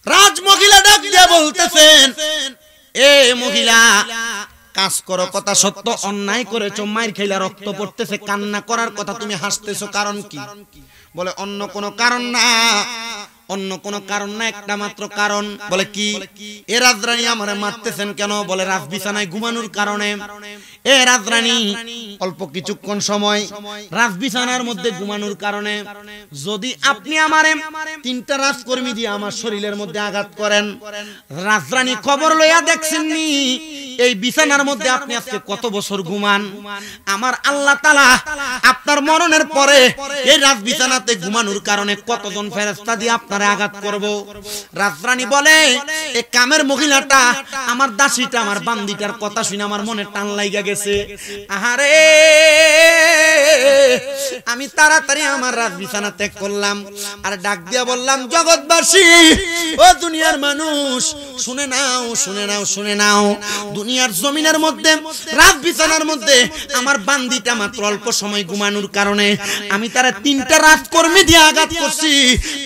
রাজমহিলা ডাক দিয়ে বলতেছেন, এ মহিলা, কাজ করো, কথা সত্য, অন্যায় করেছো, মাইর খাইলা রক্ত পড়তেছে, কান্না করার কথা তুমি হাসতেছো, কারণ কি? বলে অন্য কোনো কারণ না, অন্য কোনো কারণ না, একটা মাত্র কারণ। বলে কি? এ রাজরানী আমারে মারতেছেন কেন? বলে রাজ বিছানায় ঘুমানোর কারণে। এ রাজরানী অল্প কিছুক্ষণ সময় রাজ বিছানার মধ্যে ঘুমানোর কারণে। যদি আপনি আমারে 3টা রাজকর্মী দিয়ে আমার শরীরের মধ্যে আঘাত করেন, রাজরানী খবর লইয়া দেখছেননি এই বিছানার মধ্যে আপনি আজকে কত বছর ঘুমান। আমার আল্লাহ তাআলা আপনার মরণের পরে এই রাজ বিছানাতে ঘুমানোর কারণে কতজন ফেরেশতা দিয়ে আপনার আঘাত করব। রাজরানী বলে, এই কামের মহিলাটা, আমার দাসীটা, আমার বান্দিটার কথা শুনে আমার মনে টান লাগা গেছে। আহারে, আমি তাড়াতাড়ি আমার রাজ বিছানা ত্যাগ করলাম আর ডাক দিয়া বললাম, জগৎবাসী, ও দুনিয়ার মানুষ, শুনে নাও, শুনে নাও, শুনে নাও। দুনিয়ার জমিনের মধ্যে রাজ বিছানার মধ্যে আমার বান্দিটা মাত্র অল্প সময় ঘুমানোর কারণে আমি তারা 3টা রাজকর্মী দিয়ে আঘাত করছি।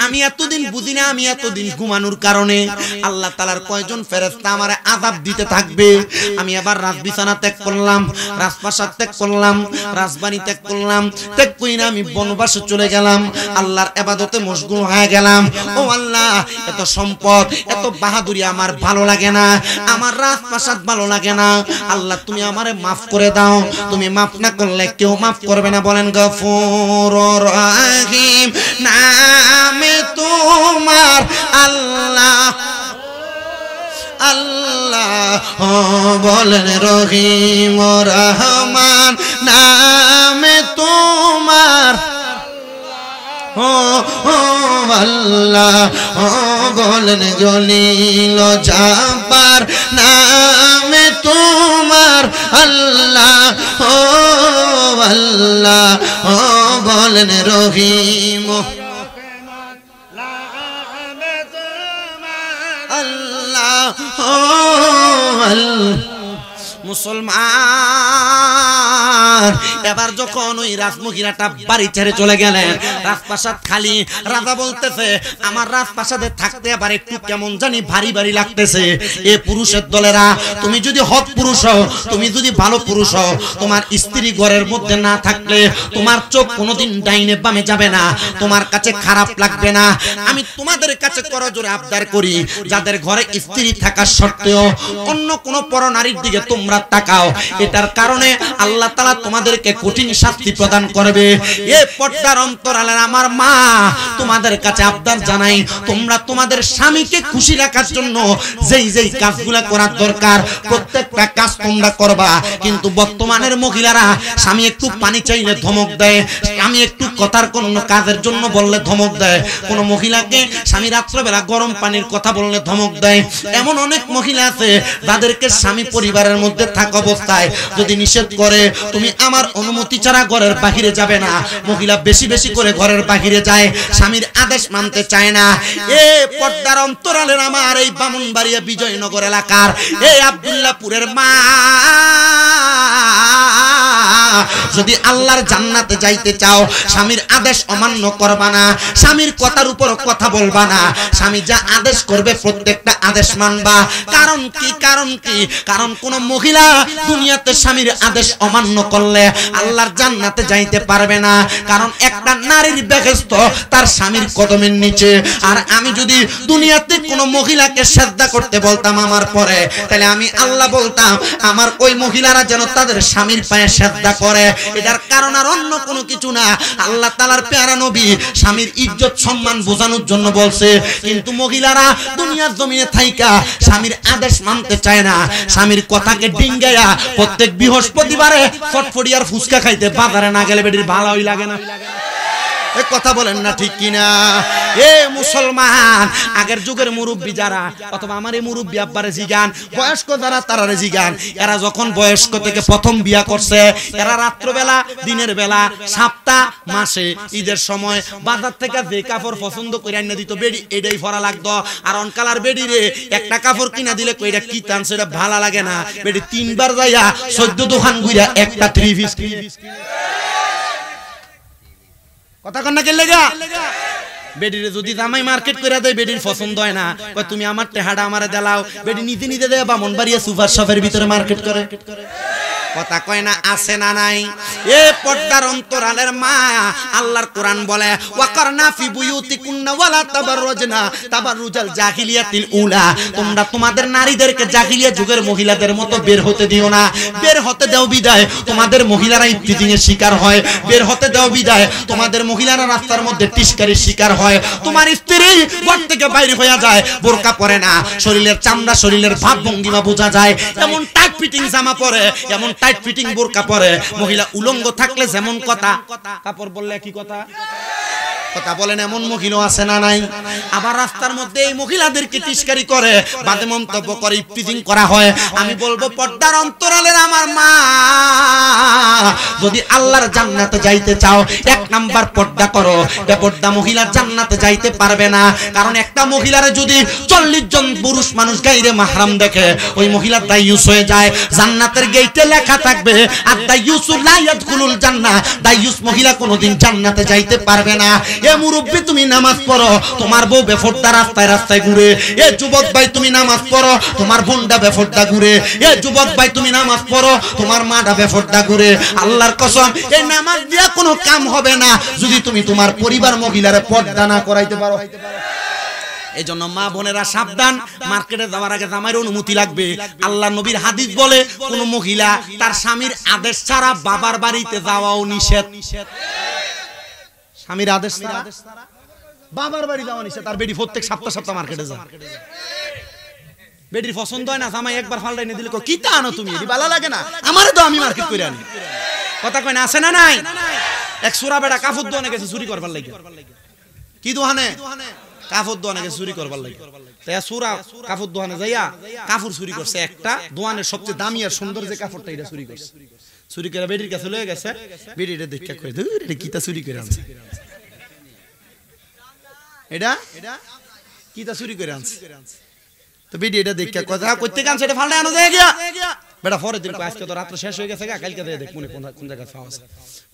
আমি এতদিন বুঝি না, আমি এতদিন ঘুমানোর কারণে আল্লাহ তাআলার কয়জন ফেরেশতা আমারে আযাব দিতে থাকবে। আমি আবার রাজ বিছানা ত্যাগ করলাম, রাজপ্রাসাদ ত্যাগ করলাম, রাজবাড়ি ত্যাগ করলাম, ত্যাগ কইরা আমি বনবাসে চলে গেলাম, আল্লাহর ইবাদতে মশগুল হয়ে গেলাম। ও আল্লাহ, এত সম্পদ, এত বাহাদুরি আমার ভালো লাগে না, আমার রাজপ্রাসাদ ভালো লাগে না। আল্লাহ, তুমি আমারে মাফ করে দাও। তুমি মাফ না করলে কেউ মাফ করবে না। বলেন গফুরুর রহিম, নামে তোমার আল্লাহ, আল্লাহ বলেন রহিম রহমান, নামে তোমার আল্লাহ বলেন জলিল জাব্বার, নামে তোমার আল্লাহ, আল্লাহ বলেন রহিম, আল্লাহ মুসলমান। এবার যখন ওই রাজমহিলাটা বাড়ি ছেড়ে চলে গেলেন, রাজপ্রাসাদ খালি। রাজা বলতেছে, আমার রাজপ্রাসাদে থাকতে আবার একটু কেমন জানি ভারী ভারী লাগতেছে। এ পুরুষের দলেরা, তুমি যদি হক পুরুষ হও, তুমি যদি ভালো পুরুষ হও, তোমার স্ত্রী ঘরের মধ্যে না থাকলে তোমার চোখ কোনোদিন ডাইনে বামে যাবে না, তোমার কাছে খারাপ লাগবে না। আমি তোমাদের কাছে করজোরে আবদার করি, যাদের ঘরে স্ত্রী থাকার সত্ত্বেও অন্য কোনো পরনারীর দিকে তোমরা তাকাও, এটার কারণে আল্লাহ তাআলা তোমাদেরকে কঠিন শাস্তি প্রদান করবে। এই পর্দার অন্তরালের আমার মা, তোমাদের কাছে আবদার জানাই, তোমরা তোমাদের স্বামীকে খুশি রাখার জন্য যেই যেই কাজগুলো করার দরকার প্রত্যেকটা কাজ তোমরা করবা। কিন্তু বর্তমানের মহিলারা স্বামী একটু পানি চাইলে ধমক দেয়, স্বামী একটু কথার কোনো কাজের জন্য বললে ধমক দেয়, কোন মহিলাকে স্বামী রাত্রেবেলা গরম পানির কথা বললে ধমক দেয়। এমন অনেক মহিলা আছে যাদেরকে স্বামী পরিবারের মধ্যে থাক অবস্থায় যদি নিষেধ করে, তুমি আমার অনুমতি ছাড়া ঘরের বাহিরে যাবে না, মহিলা বেশি বেশি করে ঘরের বাহিরে যায়, স্বামীর আদেশ মানতে চায় না। এ পর্দার অন্তরালের আমার এই ব্রাহ্মণবাড়িয়া বিজয়নগর এলাকার এই আব্দুল্লাহপুরের মা, যদি আল্লাহর জান্নাতে যাইতে চাও স্বামীর আদেশ অমান্য করবা না, স্বামীর কথার উপর কথা বলবা না, স্বামী যা আদেশ করবে প্রত্যেকটা আদেশ মানবা। কারণ কি? কারণ কোন মহিলা দুনিয়াতে স্বামীর আদেশ অমান্য করলে আল্লাহর জান্নাতে যাইতে পারবে না। কারণ একটা নারীর বেহেশত তার স্বামীর কদমের নিচে। আর আমি যদি দুনিয়াতে কোন মহিলাকে সিজদা করতে বলতাম আমার পরে, তাহলে আমি আল্লাহ বলতাম আমার ওই মহিলারা যেন তাদের স্বামীর পায়ে সিজদা করে। এটার কারণ আর অন্য কোনো কিছু না, আল্লাহ তাআলার প্যারা নবী স্বামীর ইজ্জত সম্মান বোঝানোর জন্য বলছে। কিন্তু মহিলারা দুনিয়ার জমিনে থাইকা স্বামীর আদেশ মানতে চায় না, স্বামীর কথাকে ডিঙ্গাইয়া প্রত্যেক বৃহস্পতিবারে ফটফটিয়ার ফুচকা খাইতে বাজারে না গেলে বেটির ভালোই লাগে না। এই কথা বলেন না ঠিক কিনা? এ মুসলমান, আগের যুগের মুরব্বী যারা, অথবা আমার এই মুরব্বী আব্বারে জিগান, বয়স্ক যারা তারারে জিগান, এরা যখন বয়স্ক থেকে প্রথম বিয়া করছে, এরা রাত্রবেলা দিনের বেলা সপ্তাহ মাসে ঈদের সময় বাজার থেকে যে কাপড় পছন্দ করে আইনা দিত, বেডি এটাই পরা লাগতো। আর অনকালার বেডি রে একটা কাপড় কিনা দিলে কইরা কি টান সেটা ভালো লাগে না, বেডি তিনবার যাইয়া 14 দোকান ঘুরা একটা 3 পিস কথা কন্যা কে লেগা। বেডিরে যদি জামাই মার্কেট করে দেয়, বেডির পছন্দ হয় না, কয় তুমি আমার টেহাডা আমারে দেলাও, বেডি নিতে নিতে দেয় বামনবাড়িয়া সুপার শপের ভিতরে মার্কেট করে। কথা কয় না, আছে না নাই? এ পর্দার অন্তরালের মা, আল্লাহর কোরআন বলে ওয়াকারনা ফি বুয়ুতিকুন্না ওয়ালা তাবাররুজনা তাবাররুজাল জাহিলিয়াতিল উলা, তোমরা তোমাদের নারীদেরকে জাহিলিয়া যুগের মহিলাদের মতো বের হতে দিও না। বের হতে দাও বিদায় তোমাদের মহিলারা ইফতিজিং এর শিকার হয়, বের হতে দাও বিদায় তোমাদের মহিলারা রাস্তার মধ্যে টিস্কারির শিকার হয়। তোমার স্ত্রী ঘর থেকে বাইরে হয়ে যায়, বোরকা পরে না, শরীরের চামড়া শরীরের ভাব ভঙ্গিমা বোঝা যায়, এমন টাইট ফিটিং জামা পরে, এমন টাইট ফিটিং বোরকা পরে। মহিলা উলঙ্গ থাকলে যেমন কথা, কাপড় বললে কি কথা কথা বলেন, এমন মহিলা আছে না নাই? আবার রাস্তার মধ্যে এই মহিলাদেরকে তিরস্কারি করে, বাজে মন্তব্য করে, ইফতিজিং করা হয়। আমি বলবো পর্দার অন্তরালের আমার মা, যদি আল্লাহর জান্নাতে যাইতে চাও 1 নাম্বার পর্দা করো। বেপর্দা মহিলা জান্নাতে যাইতে পারবে না। কারণ একটা মহিলারে যদি 40 জন পুরুষ মানুষ গাইরে মাহরাম দেখে, ওই মহিলা দায়ুস হয়ে যায়। জান্নাতের গেটে লেখা থাকবে আর দায়ুস লা ইয়াদখুলুল জান্নাহ, দায়ুস মহিলা কোনোদিন জান্নাতে যাইতে পারবে না। এ মুরব্বি তুমি নামাজ পড়ো, তোমার বউ বেফরদা রাস্তায় রাস্তায় ঘুরে। এ যুবক ভাই তুমি নামাজ পড়ো, তোমার বোনটা বেফরদা ঘুরে। এ যুবক ভাই তুমি নামাজ পড়ো, তোমার মাটা বেফরদা ঘুরে। আল্লাহর কসম, এই নামাজ দিয়া কোনো কাম হবে না যদি তুমি তোমার পরিবার মহিলারে পর্দা না করাইতে পারো। এই জন্য মা বোনেরা সাবধান, মার্কেটে যাওয়ার আগে জামাইয়ের অনুমতি লাগবে। আল্লাহ নবীর হাদিস বলে কোন মহিলা তার স্বামীর আদেশ ছাড়া বাবার বাড়িতে যাওয়াও নিষেধ। স্বামীর আদেশ ছাড়া বাবার বাড়ি যাওয়া নিষেধ। আর বেডি প্রত্যেক সপ্তাহ মার্কেটে যায়, বেডির পছন্দ হয় না, জামাই একবার ফালটাই নিয়ে দিলে কি তা আনো তুমি, এটি ভালো লাগে না, আমারে তো আমি মার্কেট করে আনি। কথা কয় না, আছে না নাই? এক সুরা বেটা কাপড় দোকানে গেছে চুরি করবার লাগে। কি দোকানে? কাপড় দোকানে গেছে চুরি করবার লাগে। তাই সুরা কাপড় দোকানে যাইয়া কাপড় চুরি করছে। একটা দোকানের সবচেয়ে দামি আর সুন্দর যে কাপড়টা, এটা চুরি করছে। চুরি করে বেডির কাছে লয়ে গেছে, বেডিটা দেখে কই এটা কিতা চুরি করে আনছে, এটা কিতা চুরি করে আনছে। তো বেডি এটা দেখে কথা কইতে কানছে, এটা ফালটা আনো যায় গিয়া। বেটা পরে দিন আজকে তো রাত্র শেষ হয়ে গেছে, কালকে দেখ মনে কোন জায়গায় পাওয়া আছে।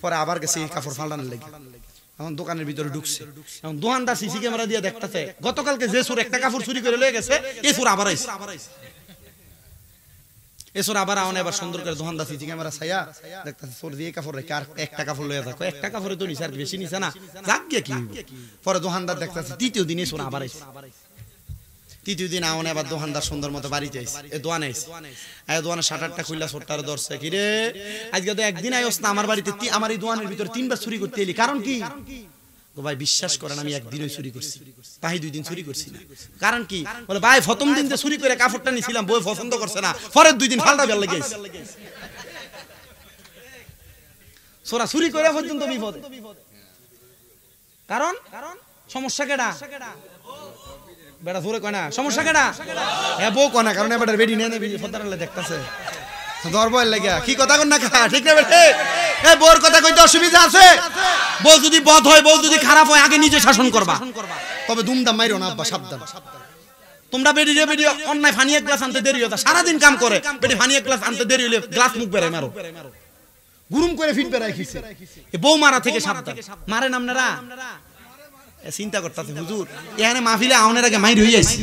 পরে আবার গেছে কাপড় ফালটানোর লাগে। এখন দোকানের ভিতরে ঢুকছে, এখন দোকানদার সিসি ক্যামেরা দিয়ে দেখতেছে গতকালকে যে চোর একটা কাপড় চুরি করে লয়ে গেছে, এই চোর আবার আইছে। এসর আবার আউন এবার সুন্দর করে দোকানদার সিসি ক্যামেরা ছায়া দেখতেছে চোর দিয়ে কাপড় রেখে আর একটা কাপড় লয়ে যাক, একটা কাপড়ে তো নিছে, আর বেশি নিছে না, যাক গিয়ে কি। পরে দোকানদার দেখতেছে তৃতীয় দিনে চোর আবার আইছে। তৃতীয় দিন আউন এবার দোকানদার সুন্দর মতো বাড়িতে আইছে, এই দোকানে আইছে। এই দোকানে শাটারটা খুললা ছোট্টারে ধরছে, কি রে আজকে তো একদিন আইস না আমার বাড়িতে, আমার এই দোকানের ভিতরে 3 বার চুরি করতে এলি, কারণ কি? ভাই বিশ্বাস করেন আমি একদিনই চুরি করছি, তাই 2 দিন চুরি করছি না। কারণ কি? বলে ভাই প্রথম দিন যে চুরি করে কাপড়টা নিছিলাম বই পছন্দ করছে না, পরের 2 দিন ফালটা বেল লেগেছে। সোরা চুরি করে পর্যন্ত বিপদ। কারণ সমস্যা কেডা? বেটা জোরে কয় না, সমস্যা কেডা? হ্যাঁ বউ কয় না, কারণ এবার বেডি নিয়ে নেবি ফদারালে দেখতাছে দরবার লাগা। কি কথা কন না ঠিক না বেটে? এই বউর কথা কইতে অসুবিধা আছে? বউ যদি বদ হয়, বউ যদি খারাপ হয়, আগে নিজে শাসন করবা, তবে দুমদাম মাইরো না আব্বা, সাবধান। তোমরা বেডি রে বেডি অন্যায় ফানি এক গ্লাস আনতে দেরি হতো, সারা দিন কাম করে, বেডি ফানি এক গ্লাস আনতে দেরি হলে গ্লাস মুখ বেরে মারো। গুরুম করে ফিট বেড়াই খিছে এ বউ মারা থেকে সাবধান মারেন আপনারা চিন্তা করতেছে হুজুর এখানে মাহফিলে আউনের আগে মাইর হই আইছে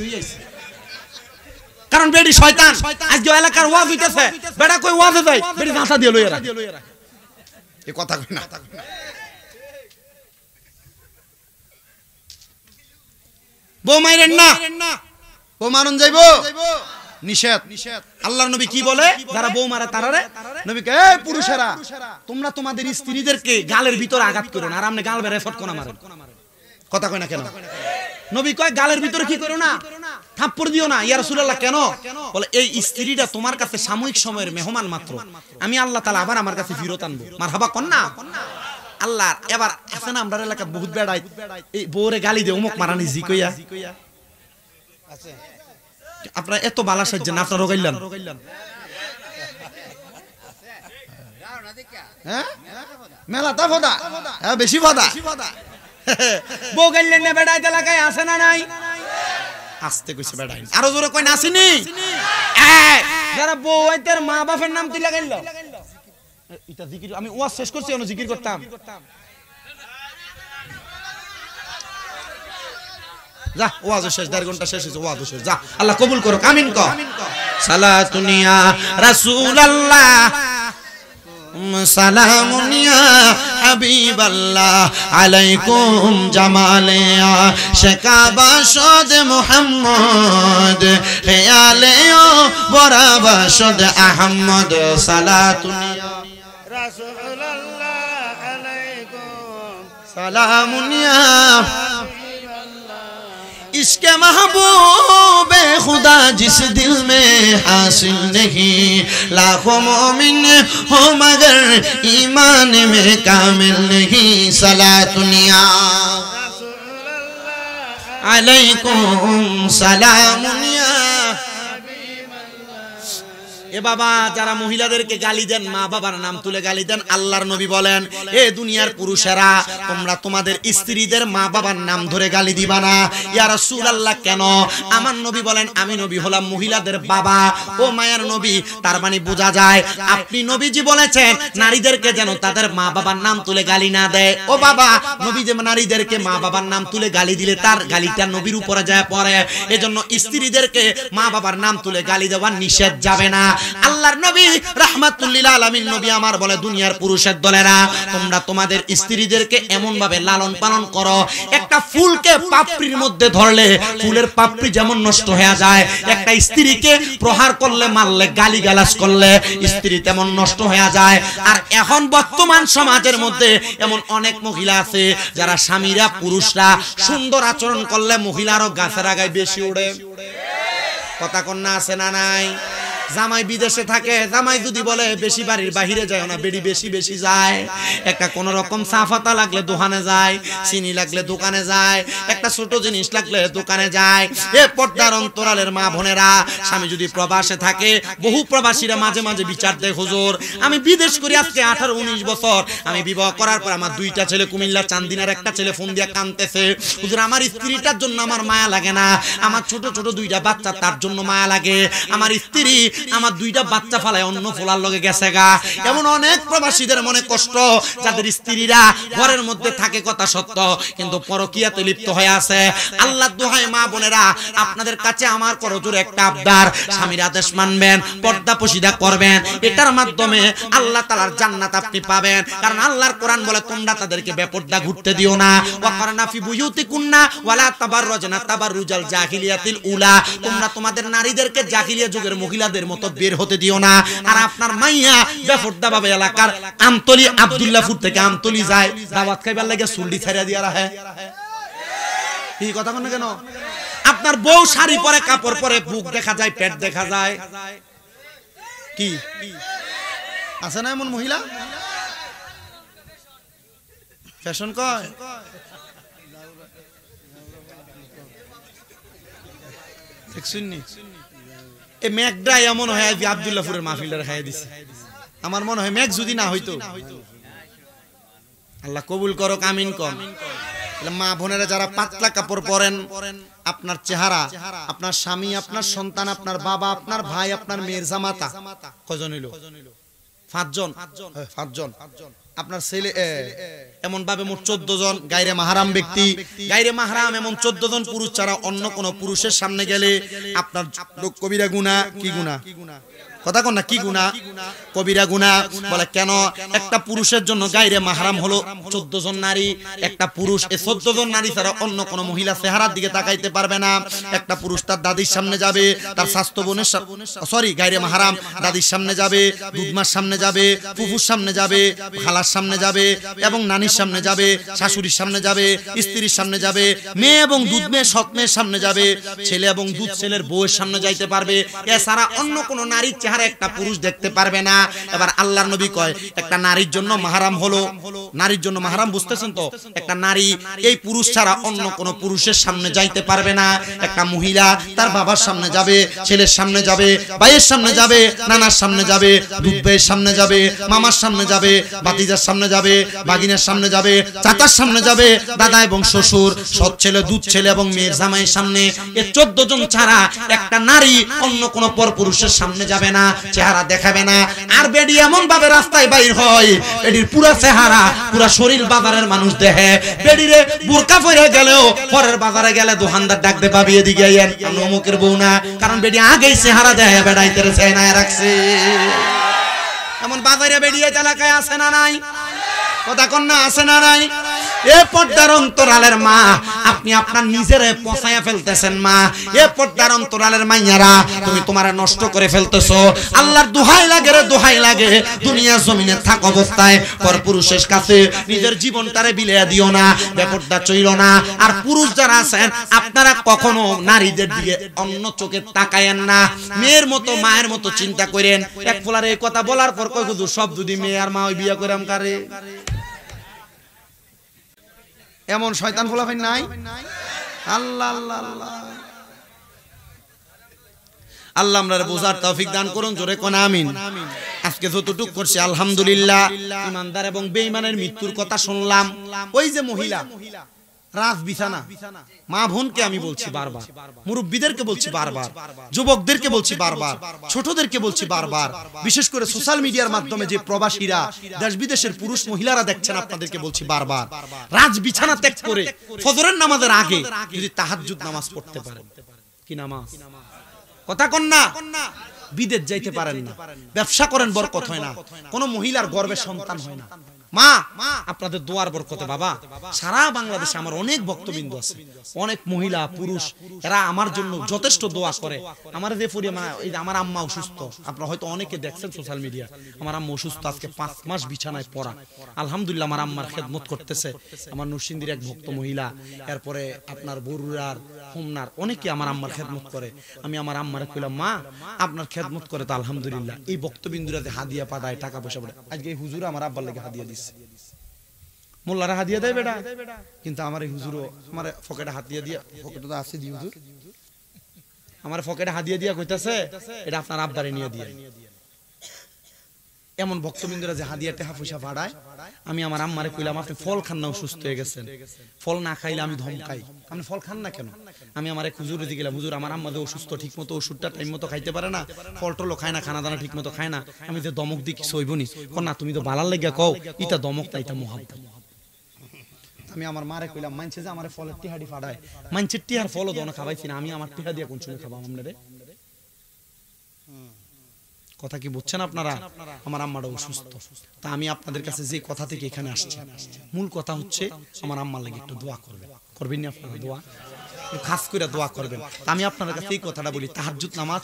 কারণ বেডি শয়তান আজকে এলাকার ওয়াজ হইতেছে বেটা কই ওয়াজে যায় বেডি গাঁথা দিয়ে লইয়া রাখে এই কথা কই না বউ মাইরেন না বউ মারুন যাইবো নিষেধ আল্লাহর নবী কি বলে যারা বউ মারে তারারে নবী কে এই পুরুষেরা তোমরা তোমাদের স্ত্রীদেরকে গালের ভিতরে আঘাত করো না আর আপনি গাল বেরে ফটকনা মারেন কথা কয় না কেন নবী কয় গালের ভিতরে কি করো না থাপ্পড় দিও না ইয়া রাসূলুল্লাহ কেন বলে এই স্ত্রীটা তোমার কাছে সাময়িক সময়ের মেহমান মাত্র আমি আল্লাহ তাআলা আবার আমার কাছে ফিরত আনবো মারহাবা কোন না আল্লাহ এবার আছে না আমরা এলাকা বহুত বেড়াই এই বউরে গালি দে অমুক মারানি জি কইয়া আছে আপনারা এত বালা সাজ্জা না আপনারা রগাইলেন হ্যাঁ মেলাটা ফদা হ্যাঁ বেশি ফদা বউ গাইলেন না বেড়াই এলাকায় আছে না নাই আস্তে কইছে বেড়াই আরো জোরে কই না আসেনি যারা বউ আইতার মা বাপের নাম তুই লাগাইল এটা জিকির আমি ওয়াজ শেষ করছি আমি জিকির করতাম যা ওয়াজ শেষ 1.5 ঘন্টা শেষ হইছে ওয়াজ শেষ যা আল্লাহ কবুল করুক আমিন কও সালাতুন ইয়া রাসূলুল্লাহ সালামুন ইয়া হাবিবাল্লাহ আলাইকুম জামালিয়া শেকাবা শদ মুহাম্মদ খেয়ালে ও বরাবা শদ আহমদ সালাতুন ইয়া রাসূলুল্লাহ আলাইকুম সালামুন ইয়া इसके महबूब खुदा जिस दिल में हासिल नहीं लाखों मोमिन हो मगर ईमान में कामिल नहीं सलातुनिया अलैकुम सलामुनिया এ বাবা যারা মহিলাদেরকে গালি দেন মা বাবার নাম তুলে গালি দেন আল্লাহর নবী বলেন এ দুনিয়ার পুরুষেরা তোমরা তোমাদের স্ত্রীদের মা বাবার নাম ধরে গালি দিবা না ইয়া রাসূলুল্লাহ কেন আমার নবী বলেন আমি নবী হলাম মহিলাদের বাবা ও মায়ের নবী তার মানে বোঝা যায় আপনি নবীজি বলেছেন নারীদেরকে যেন তাদের মা বাবার নাম তুলে গালি না দেয় ও বাবা নবী যে নারীদেরকে মা বাবার নাম তুলে গালি দিলে তার গালিটা নবীর উপরে যায় পড়ে এজন্য স্ত্রীদেরকে মা বাবার নাম তুলে গালি দেওয়া নিষেধ যাবে না আল্লাহর নবী রাহমাতুল লিল আলামিন নবী আমার বলে দুনিয়ার পুরুষের দলেরা তোমরা তোমাদের স্ত্রীদেরকে এমন ভাবে লালন পালন করো একটা ফুলকে পাপড়ির মধ্যে ধরলে ফুলের পাপড়ি যেমন নষ্ট হয়ে যায় একটা স্ত্রীকে প্রহার করলে মারলে গালিগালাজ করলে স্ত্রী তেমন নষ্ট হয়ে যায় আর এখন বর্তমান সমাজের মধ্যে এমন অনেক মহিলা আছে যারা স্বামীরা পুরুষরা সুন্দর আচরণ করলে মহিলারও গাছের আগায় বেশি ওড়ে কথা কন্যা আছে না নাই জামাই বিদেশে থাকে জামাই যদি বলে বেশি বাড়ির বাইরে যায় না বেড়ি বেশি বেশি যায় একটা কোন রকম সাফাতা লাগলে দোকানে যায় চিনি লাগলে দোকানে যায় একটা ছোট জিনিস লাগলে দোকানে যায় এ পর্দার অন্তরালের মা বোনেরা স্বামী যদি প্রবাসে থাকে বহু প্রবাসীরা মাঝে মাঝে বিচার দেয় হুজুর আমি বিদেশ করি আজকে 18-19 বছর আমি বিবাহ করার পর আমার 2টা ছেলে কুমিল্লা চান্দিনার একটা ছেলে ফোন দিয়া কাঁদতেছে হুজুর আমার স্ত্রীটার জন্য আমার মায়া লাগে না আমার ছোট ছোট 2টা বাচ্চা তার জন্য মায়া লাগে আমার স্ত্রী আমার 2টা বাচ্চা ফালায় অন্য ফোলার লগে গেছে গা এমন অনেক প্রবাসীদের মনে কষ্ট যাদের স্ত্রীরা ঘরের মধ্যে থাকে কথা সত্য কিন্তু পরকীয়াতে লিপ্ত হয়ে আছে আল্লাহর দোহাই মা বোনেরা আপনাদের কাছে আমার করজোর একটা আবদার স্বামীর আদেশ মানবেন পর্দা পশিদা করবেন এটার মাধ্যমে আল্লাহ তাআলার জান্নাত আপনি পাবেন কারণ আল্লাহর কোরআন বলে তোমরা তাদেরকে বেপর্দা ঘুরতে দিও না ওয়াকারনা ফি বুয়ুতিকুন্না ওয়ালা তাবাররুজনা তাবাররুজাল জাহিলিয়াতিল উলা তোমরা তোমাদের নারীদেরকে জাহিলিয়া যুগের মহিলাদের মতো বের হতে দিও না আর আপনার মাইয়া বেপর্দা ভাবে এলাকার আমতলি আব্দুল্লাহপুর থেকে আমতলি যায় দাওয়াত খাইবার লাগে সুলডি ছাড়িয়া দিয়া রাখে এই কথা কোন কেন আপনার বউ শাড়ি পরে কাপড় পরে বুক দেখা যায় পেট দেখা যায় কি আছে না এমন মহিলা ফ্যাশন কয় দেখছুননি এই মেঘটা এমন হয় যে আব্দুল্লাহপুরের মাহফিলটা খাইয়া দিছে আমার মনে হয় মেঘ যদি না হইতো আল্লাহ কবুল করো আমিন কম মা বোনেরা যারা পাতলা কাপড় পরেন আপনার চেহারা আপনার স্বামী আপনার সন্তান আপনার বাবা আপনার ভাই আপনার মেয়ের জামাতা কজন হইল 5 জন আপনার ছেলে এমন ভাবে মোট 14 জন গায়রে মাহরাম ব্যক্তি, গায়রে মাহরাম এমন 14 জন পুরুষ ছাড়া অন্য কোন পুরুষের সামনে গেলে আপনার কবিরা গুনাহ। কি গুনাহ? কথা কোন না, কি গুনাহ? কবিরা গুনাহ। বলে কেন? একটা পুরুষের জন্য গায়রে মাহরাম হলো 14 জন নারী। একটা পুরুষ এই 14 জন নারী ছাড়া অন্য কোন মহিলা চেহারার দিকে তাকাইতে পারবে না। একটা পুরুষ তার দাদির সামনে যাবে, তার স্বাস্থ্য বোনের গায়রে মাহরাম দাদির সামনে যাবে, দুধমার সামনে যাবে, ফুফুর সামনে যাবে, খালার সামনে যাবে এবং নানির সামনে যাবে, শাশুড়ির সামনে যাবে, স্ত্রীর সামনে যাবে, মেয়ে এবং দুধ মেয়ে সৎ মেয়ের সামনে যাবে, ছেলে এবং দুধ ছেলের বউয়ের সামনে যাইতে পারবে। এছাড়া অন্য কোন নারীর চেহারা একটা পুরুষ দেখতে পারবে না। এবার আল্লাহর নবী কয় একটা নারীর জন্য মাহরাম হলো, নারীর জন্য মাহরাম বুঝতেছেন তো? একটা নারী এই পুরুষ ছাড়া অন্য কোন পুরুষের সামনে যাইতে পারবে না। একটা মহিলা তার বাবার সামনে যাবে, ছেলের সামনে যাবে, ভাইয়ের সামনে যাবে, নানার সামনে যাবে, দুধ ভাইয়ের সামনে যাবে, মামার সামনে যাবে, ভাতিজার সামনে যাবে, ভাগিনার সামনে যাবে, চাচার সামনে যাবে, দাদা এবং শ্বশুর, সৎ ছেলে, দুধ ছেলে এবং মেয়ের জামাইয়ের সামনে। এই 14 জন ছাড়া একটা নারী অন্য কোন পরপুরুষের সামনে যাবে না, চেহারা দেখাবে না। আর বেডি এমন ভাবে রাস্তায় বাইর হয়, বেডির পুরো চেহারা পুরো শরীর বাজারের মানুষ দেখে। বেডিরে বোরকা পরে গেলেও পরের বাজারে গেলে দোকানদার ডাকতে পাবি এদিকে আইয়েন, আমি অমুকের বউ না, কারণ বেডি আগেই চেহারা দেখে বেড়াইতে চেনায় রাখছে। এমন বাজারে বেরিয়ে এলাকায় আছে না নাই? কথা কোন না, আছে না নাই? এ পর্দার অন্তরালের মা, আপনি আপনার নিজেরে পচাইয়া ফেলতেছেন মা। এ পর্দার অন্তরালের মাইয়ারা, তুমি তোমারে নষ্ট করে ফেলতেছো। আল্লাহর দোহাই লাগে রে, দোহাই লাগে, দুনিয়া জমিনে থাক অবস্থায় পরপুরুষের কাছে নিজের জীবনটারে বিলিয়ে দিও না, বেপর্দা চইল না। আর পুরুষ যারা আছেন আপনারা কখনো নারীদের দিকে অন্য চোখে তাকায়েন না। মেয়ের মতো মায়ের মতো চিন্তা করেন। এক ফোলার এই কথা বলার পর কই হুজুর সব যদি মেয়ে আর মা ওই বিয়ে করে আমকারে, এমন শয়তান ফোলাফাই নাই? আল্লাহ আল্লাহ আল্লাহ আল্লাহ আমরা বুঝার তৌফিক দান করুন, জোরে কোন আমিন। আজকে যতটুকু করছি আলহামদুলিল্লাহ। ইমানদার এবং বেঈমানের মৃত্যুর কথা শুনলাম। ওই যে মহিলা রাজ বিছানা, মা বোনকে আমি বলছি বারবার, মুরব্বীদেরকে বলছি বারবার, যুবকদেরকে বলছি বারবার, ছোটদেরকে বলছি বারবার, বিশেষ করে সোশ্যাল মিডিয়ার মাধ্যমে যে প্রবাসীরা দেশ বিদেশের পুরুষ মহিলারা দেখছেন আপনাদেরকে বলছি বারবার, রাজ বিছানা ত্যাগ করে ফজরের নামাজের আগে যদি তাহাজ্জুদ নামাজ পড়তে পারেন, কি নামাজ? কথা কোন না, বিদেশ যাইতে পারেন না, ব্যবসা করেন বরকত হয় না, কোন মহিলার গর্ভে সন্তান হয় না, মা আপনাদের দোয়ার বরকতে বাবা সারা বাংলাদেশে আমার অনেক ভক্তবৃন্দ আছে, অনেক মহিলা পুরুষ, এরা আমার জন্য যথেষ্ট দোয়া করে। আমার যে আমার আম্মা অসুস্থ, আপনারা হয়তো অনেকে দেখছেন সোশ্যাল মিডিয়া, আমার আম্মা অসুস্থ, আজকে 5 মাস বিছানায় পড়া। আলহামদুলিল্লাহ আমার আম্মার খেদমত করতেছে আমার নরসিংদীর এক ভক্ত মহিলা, এরপরে আপনার বরুড়ার, হোমনার অনেকে আমার আম্মার খেদমত করে। আমি আমার আম্মারে কইলাম মা আপনার খেদমত করে তো আলহামদুলিল্লাহ, এই ভক্তবৃন্দরা যে হাদিয়া পাঠায়, টাকা পয়সা পাঠায়, আজকে এই হুজুর আমার আব্বার লাগে হাদিয়া দিচ্ছে, মোল্লারা হাদিয়া দেয় বেটা, কিন্তু আমার এই হুজুরও আমার পকেটে হাদিয়া দিয়া, পকেটে তো আছে দি হুজুর, আমার পকেটে হাদিয়া দিয়া কইতাছে এটা আপনার আব্বারে নিয়ে দিয়ে। এমন ভক্তবৃন্দরা যে হাদিয়া টাকা পয়সা পাঠায়। আমি আমার আম্মারে কইলাম আপনি ফল খান না, অসুস্থ হয়ে গেছেন, ফল না খাইলে আমি ধমকাই, আপনি ফল খান না কেন? আমি আমার এক হুজুরে দিয়ে গেলাম, হুজুর আমার আম্মা যে অসুস্থ, ঠিক মতো ওষুধটা টাইম মতো খাইতে পারে না, ফল টলও খায় না, খানা দানা ঠিক মতো খায় না, আমি যে দমক দিই কিছু হইব নি? না তুমি তো বালার লেগে কও, ইটা দমক না, ইটা মোহাব্বত। আমি আমার মারে কইলাম মানছে যে আমার ফলের টিহাডি ফাড়ায়, মানছে টিহার ফলও দোনা খাবাইছি না, আমি আমার টিহা দিয়ে কোন সময় খাবাম আপনারে? কথা কি বুঝছেন আপনারা? আমার আম্মাটা অসুস্থ, তা আমি আপনাদের কাছে যে কথা থেকে এখানে আসছি, মূল কথা হচ্ছে আমার আম্মার লাগি একটু দোয়া করবেন, করবেন না আপনারা? দোয়া খাস করে দোয়া করবেন। তা আমি আপনাদের কাছে এই কথাটা বলি, তাহাজ্জুদ নামাজ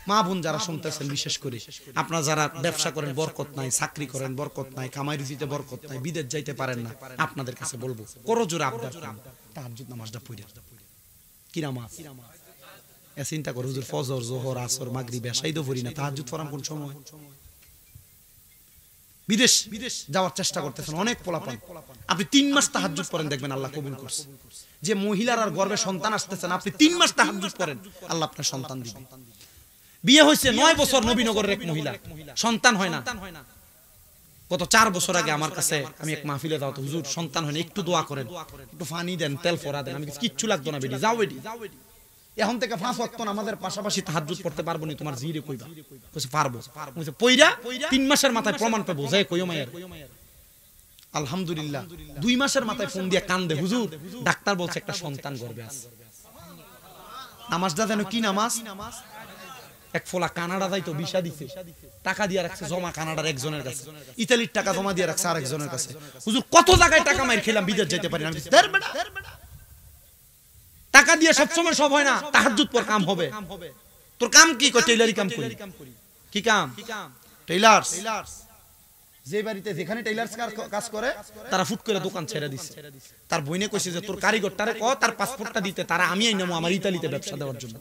মা বোন যারা শুনতেছেন, বিশেষ করে আপনারা যারা ব্যবসা করেন বরকত নাই, চাকরি করেন বরকত নাই, কামাই রুজিতে বরকত নাই, বিদেশ যাইতে পারেন না, আপনাদের কাছে বলবো করো জোরে আবদার করেন, তাহাজ্জুদ নামাজটা পড়ে। কি নামাজ? চিন্তা করো হুজুর ফজর, জোহর, আসর, মাগরিব, এশাই তো পড়ি না, তাহাজ্জুদ পড়াম কোন সময়? বিদেশ যাওয়ার চেষ্টা করতেছেন অনেক পোলাপান, আপনি 3 মাস তাহাজ্জুদ পড়েন, দেখবেন আল্লাহ কবুল করছে। যে মহিলার আর গর্ভে সন্তান আসতেছেন, আপনি 3 মাস তাহাজ্জুদ পড়েন, আল্লাহ আপনার সন্তান দিবেন। বিয়ে হয়েছে 9 বছর, নবীনগরের এক মহিলা, সন্তান হয় না। গত 4 বছর আগে আমার কাছে আমি এক মাহফিলে দাও, হুজুর সন্তান হয় না, একটু দোয়া করেন, একটু পানি দেন, তেল ফোড়া দেন। আমি কিচ্ছু লাগতো না, বেডি যাও, বেডি এখন থেকে 5 ওয়াক্ত নামাজের পাশাপাশি তাহাজ্জুদ পড়তে পারবো নি, তোমার জিরে কইবা? কইছে পারবো। কইছে পয়রা 3 মাসের মাথায় প্রমাণ পাবো, যাই কইও মায়ের। আলহামদুলিল্লাহ 2 মাসের মাথায় ফোন দিয়ে কান্দে, হুজুর ডাক্তার বলছে একটা সন্তান গর্ভে আছে। নামাজটা যেন কি নামাজ? এক ফোলা কানাডা যাইতো, ভিসা দিছে, টাকা দিয়ে রাখছে জমা কানাডার একজনের কাছে, ইতালির টাকা জমা দিয়ে রাখছে আরেকজনের কাছে। হুজুর কত জায়গায় টাকা মাইর খেলাম, বিদেশ যেতে পারি না। টাকা দিয়ে সব সময় সব হয় না, তাহাজ্জুদ পর কাম হবে। তোর কাম কি? কই টেইলারি কাম করি। কি কাম? টেইলার্স। যে বাড়িতে যেখানে টেইলার্স কাজ করে তারা ফুট করে দোকান ছেড়ে দিছে। তার বইনে কইছে যে তোর কারিগরটারে ক তার পাসপোর্টটা দিতে, তারা আমি আইনামু আমার ইতালিতে ব্যবসা দেওয়ার জন্য।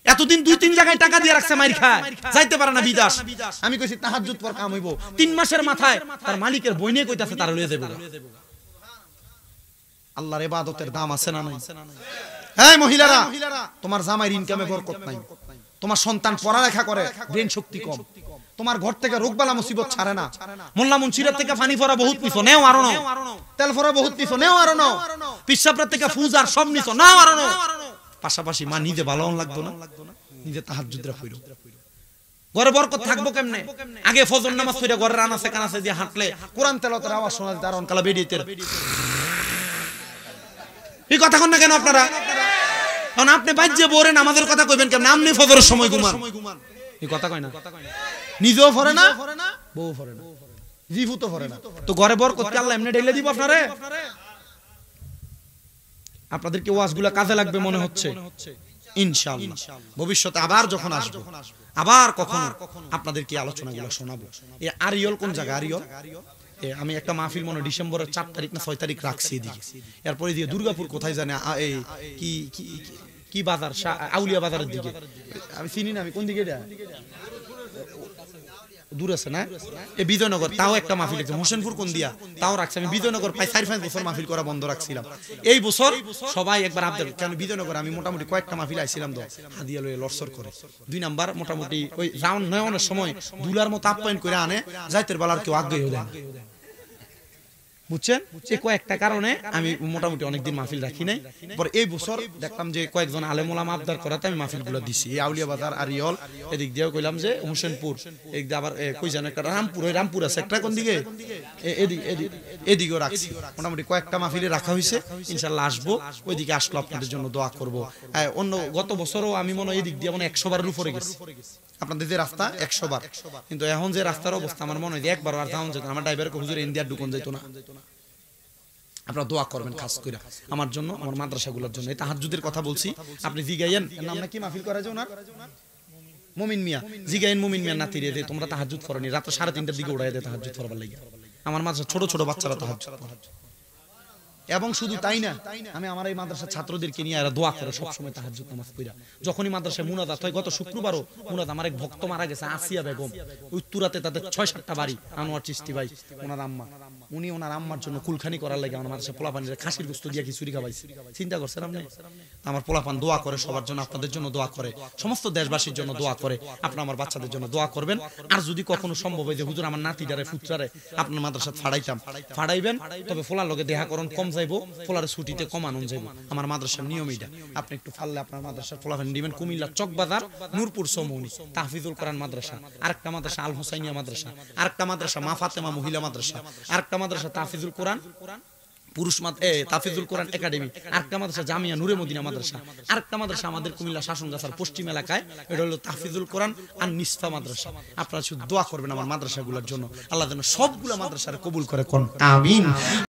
এতদিন 2-3 জায়গায় টাকা দিয়ে রাখছে, মাইর খায়, যাইতে পারে না বিদেশ। আমি কইছি তাহাজ্জুদ পর কাম হইব। 3 মাসের মাথায় তার মালিকের বইনে কইতাছে তার লয়ে যাবে। আল্লাহর ইবাদতের দাম আছে না নাই? এই মহিলারা, তোমার জামাইর ইনকামে বরকত নাই, তোমার সন্তান পড়ালেখা করে, ব্রেন শক্তি কম, তোমার ঘর থেকে রোগবালা মুসিবত ছাড়ে না, মোল্লা মুন্সিরের থেকে পানি ফরা বহুত নিছো, নেও আরো নাও, তেল ফরা বহুত নিছো, নেও আরো নাও, পিসাবরার থেকে ফুজার সব নিছো, নাও আরো নাও। পাশাপাশি মা নিজে ভালো লাগতো না, নিজে তাহাজ্জুদরা কইরো। ঘরে বরকত থাকবো কেমনে? আগে ফজর নামাজ পড়ে ঘরের আনাসে কানাসে দিয়ে হাঁটলে কোরআন তেলাওয়াতের আওয়াজ শোনা যেত, আর অনকালা বেরিয়েতে। এই কথা কন না কেন আপনারা? কারণ আপনি বাজ্যে বরে নামাজের কথা কইবেন কেমন? আপনি ফজরের সময় ঘুমান, এই কথা কয় না। নিজেও ফরে না, বউ ফরে না, জিভু তো ফরে না, তো ঘরে বরকত কি আল্লাহ এমনি ঢেলে দিব আপনারে? আপনাদের কি ওয়াজগুলা কাজে লাগবে মনে হচ্ছে? ইনশাআল্লাহ ভবিষ্যতে আবার যখন আসবো, আবার কখনো আপনাদের কি আলোচনাগুলো শোনাবো। এই আরিয়ল কোন জায়গা? আরিয়ল আমি একটা মাহফিল মনে ডিসেম্বরের 4 তারিখ না 6 তারিখ রাখছি এদিকে। এরপরে দিয়ে দুর্গাপুর কোথায় জানে, এই কি কি বাজার, আউলিয়া বাজারের দিকে, আমি চিনি না, আমি কোন দিকে এটা দূর আছে না, এই বিজয়নগর, তাও একটা মাহফিল আছে। হোসেনপুর কোন দিয়া, তাও রাখছি। আমি বিজয়নগর প্রায় 4-5 বছর মাহফিল করা বন্ধ রাখছিলাম। এই বছর সবাই একবার আপনাদের, কারণ বিজয়নগর আমি মোটামুটি কয়েকটা মাহফিল আইছিলাম, তো হাদিয়া লয়ে লড়সর করে। 2 নাম্বার মোটামুটি ওই রাউন্ড নয়নের সময় দুলার মতো আপ্যায়ন করে আনে, যাইতের বেলার কেউ আগ্রহী হলেন, বুঝছেন? এই কয়েকটা কারণে আমি মোটামুটি অনেকদিন মাহফিল রাখি নাই। পরে এই বছর দেখলাম যে কয়েকজন আলেম ওলামা আবদার করাতে আমি মাহফিলগুলো দিছি। এই আউলিয়া বাজার, আরিয়ল, এদিক দিয়েও কইলাম যে হোসেনপুর, এদিক দিয়ে আবার কই জানো একটা রামপুর, ওই রামপুর আছে একটা কোন দিকে, এদিকেও রাখছি। মোটামুটি কয়েকটা মাহফিলে রাখা হয়েছে, ইনশাল্লাহ আসবো। ওইদিকে আসলো আপনাদের জন্য দোয়া করবো। অন্য গত বছরও আমি মনে হয় এদিক দিয়ে মানে 100 বারের উপরে গেছি। আপনাদের যে রাস্তা 100 বার, কিন্তু এখন যে রাস্তার অবস্থা আমার মনে হয় 1 বার আর যাওয়া যেত না। আমার ড্রাইভার হুজুর ইন্ডিয়ার ঢুকন যেত না। আপনারা দোয়া করবেন খাস করে আমার জন্য, আমার মাদ্রাসাগুলোর জন্য। এই তাহাজ্জুদের কথা বলছি, আপনি জিগাইয়েন, নাম নাকি মাহফিল করা যায় ওনার, মুমিন মিয়া, জিগাইয়েন মুমিন মিয়া নাতিরে যে তোমরা তাহাজ্জুদ পড়নি, রাত 3:30টার দিকে উড়াই দেয় তাহাজ্জুদ পড়বার লাগি। আমার মাদ্রাসা ছোট ছোট বাচ্চারা তাহাজ্জুদ পড়ে। এবং শুধু তাই না, আমি আমার এই মাদ্রাসার ছাত্রদেরকে নিয়ে এরা দোয়া করে সবসময় তাহাজ্জুদ নামাজ পড়া। যখনই মাদ্রাসায় মুনাজাত হয়, গত শুক্রবারও মুনাজাত, আমার এক ভক্ত মারা গেছে, আসিয়া বেগম, উত্তরাতে তাদের 6-7টা বাড়ি, আনোয়ার চিস্তি ভাই ওনার আম্মা, উনি ওনার আম্মার জন্য কুলখানি করার লাগে আমার মাদ্রাসা পোলাপানির খাসির গোস্ত দিয়ে খিচুড়ি খাওয়াইছে। চিন্তা করছেন আপনি? আমার পোলাপান দোয়া করে সবার জন্য, আপনাদের জন্য দোয়া করে, সমস্ত দেশবাসীর জন্য দোয়া করে। আপনারা আমার বাচ্চাদের জন্য দোয়া করবেন। আর যদি কখনো সম্ভব হয় যে হুজুর আমার নাতিটারে ফুটরারে আপনার মাদ্রাসা ফাড়াইতাম, ফাড়াইবেন, তবে ফোলার লগে দেখা করুন কম যাইবো, ফোলার ছুটিতে কম আনন্দ যাইবো। আমার মাদ্রাসার নিয়ম এটা। আপনি একটু ফাললে আপনার মাদ্রাসার ফোলাফান দিবেন। কুমিল্লা চকবাজার নূরপুর সমৌনি তাহফিজুল কোরআন মাদ্রাসা, আরেকটা মাদ্রাসা আল হোসাইনিয়া মাদ্রাসা, আরেকটা মাদ্রাসা মা ফাতেমা মহিলা মাদ্রাসা, আরেকটা মাদ্রাসা তাহফিজুল কোরআন পুরুষ তাফিজুল কোরআন একাডেমি, আরেকটা মাদ্রাসা জামিয়া নূরে মদিনা মাদ্রাসা, আরেকটা মাদ্রাসা আমাদের কুমিল্লা শাসনগাছার পশ্চিম এলাকায়, এটা হলো তাফিজুল কোরআন আর নিসফা মাদ্রাসা। আপনারা শুধু দোয়া করবেন আমার মাদ্রাসাগুলোর জন্য, আল্লাহ যেন সবগুলা মাদ্রাসার কবুল করে কোন আমিন।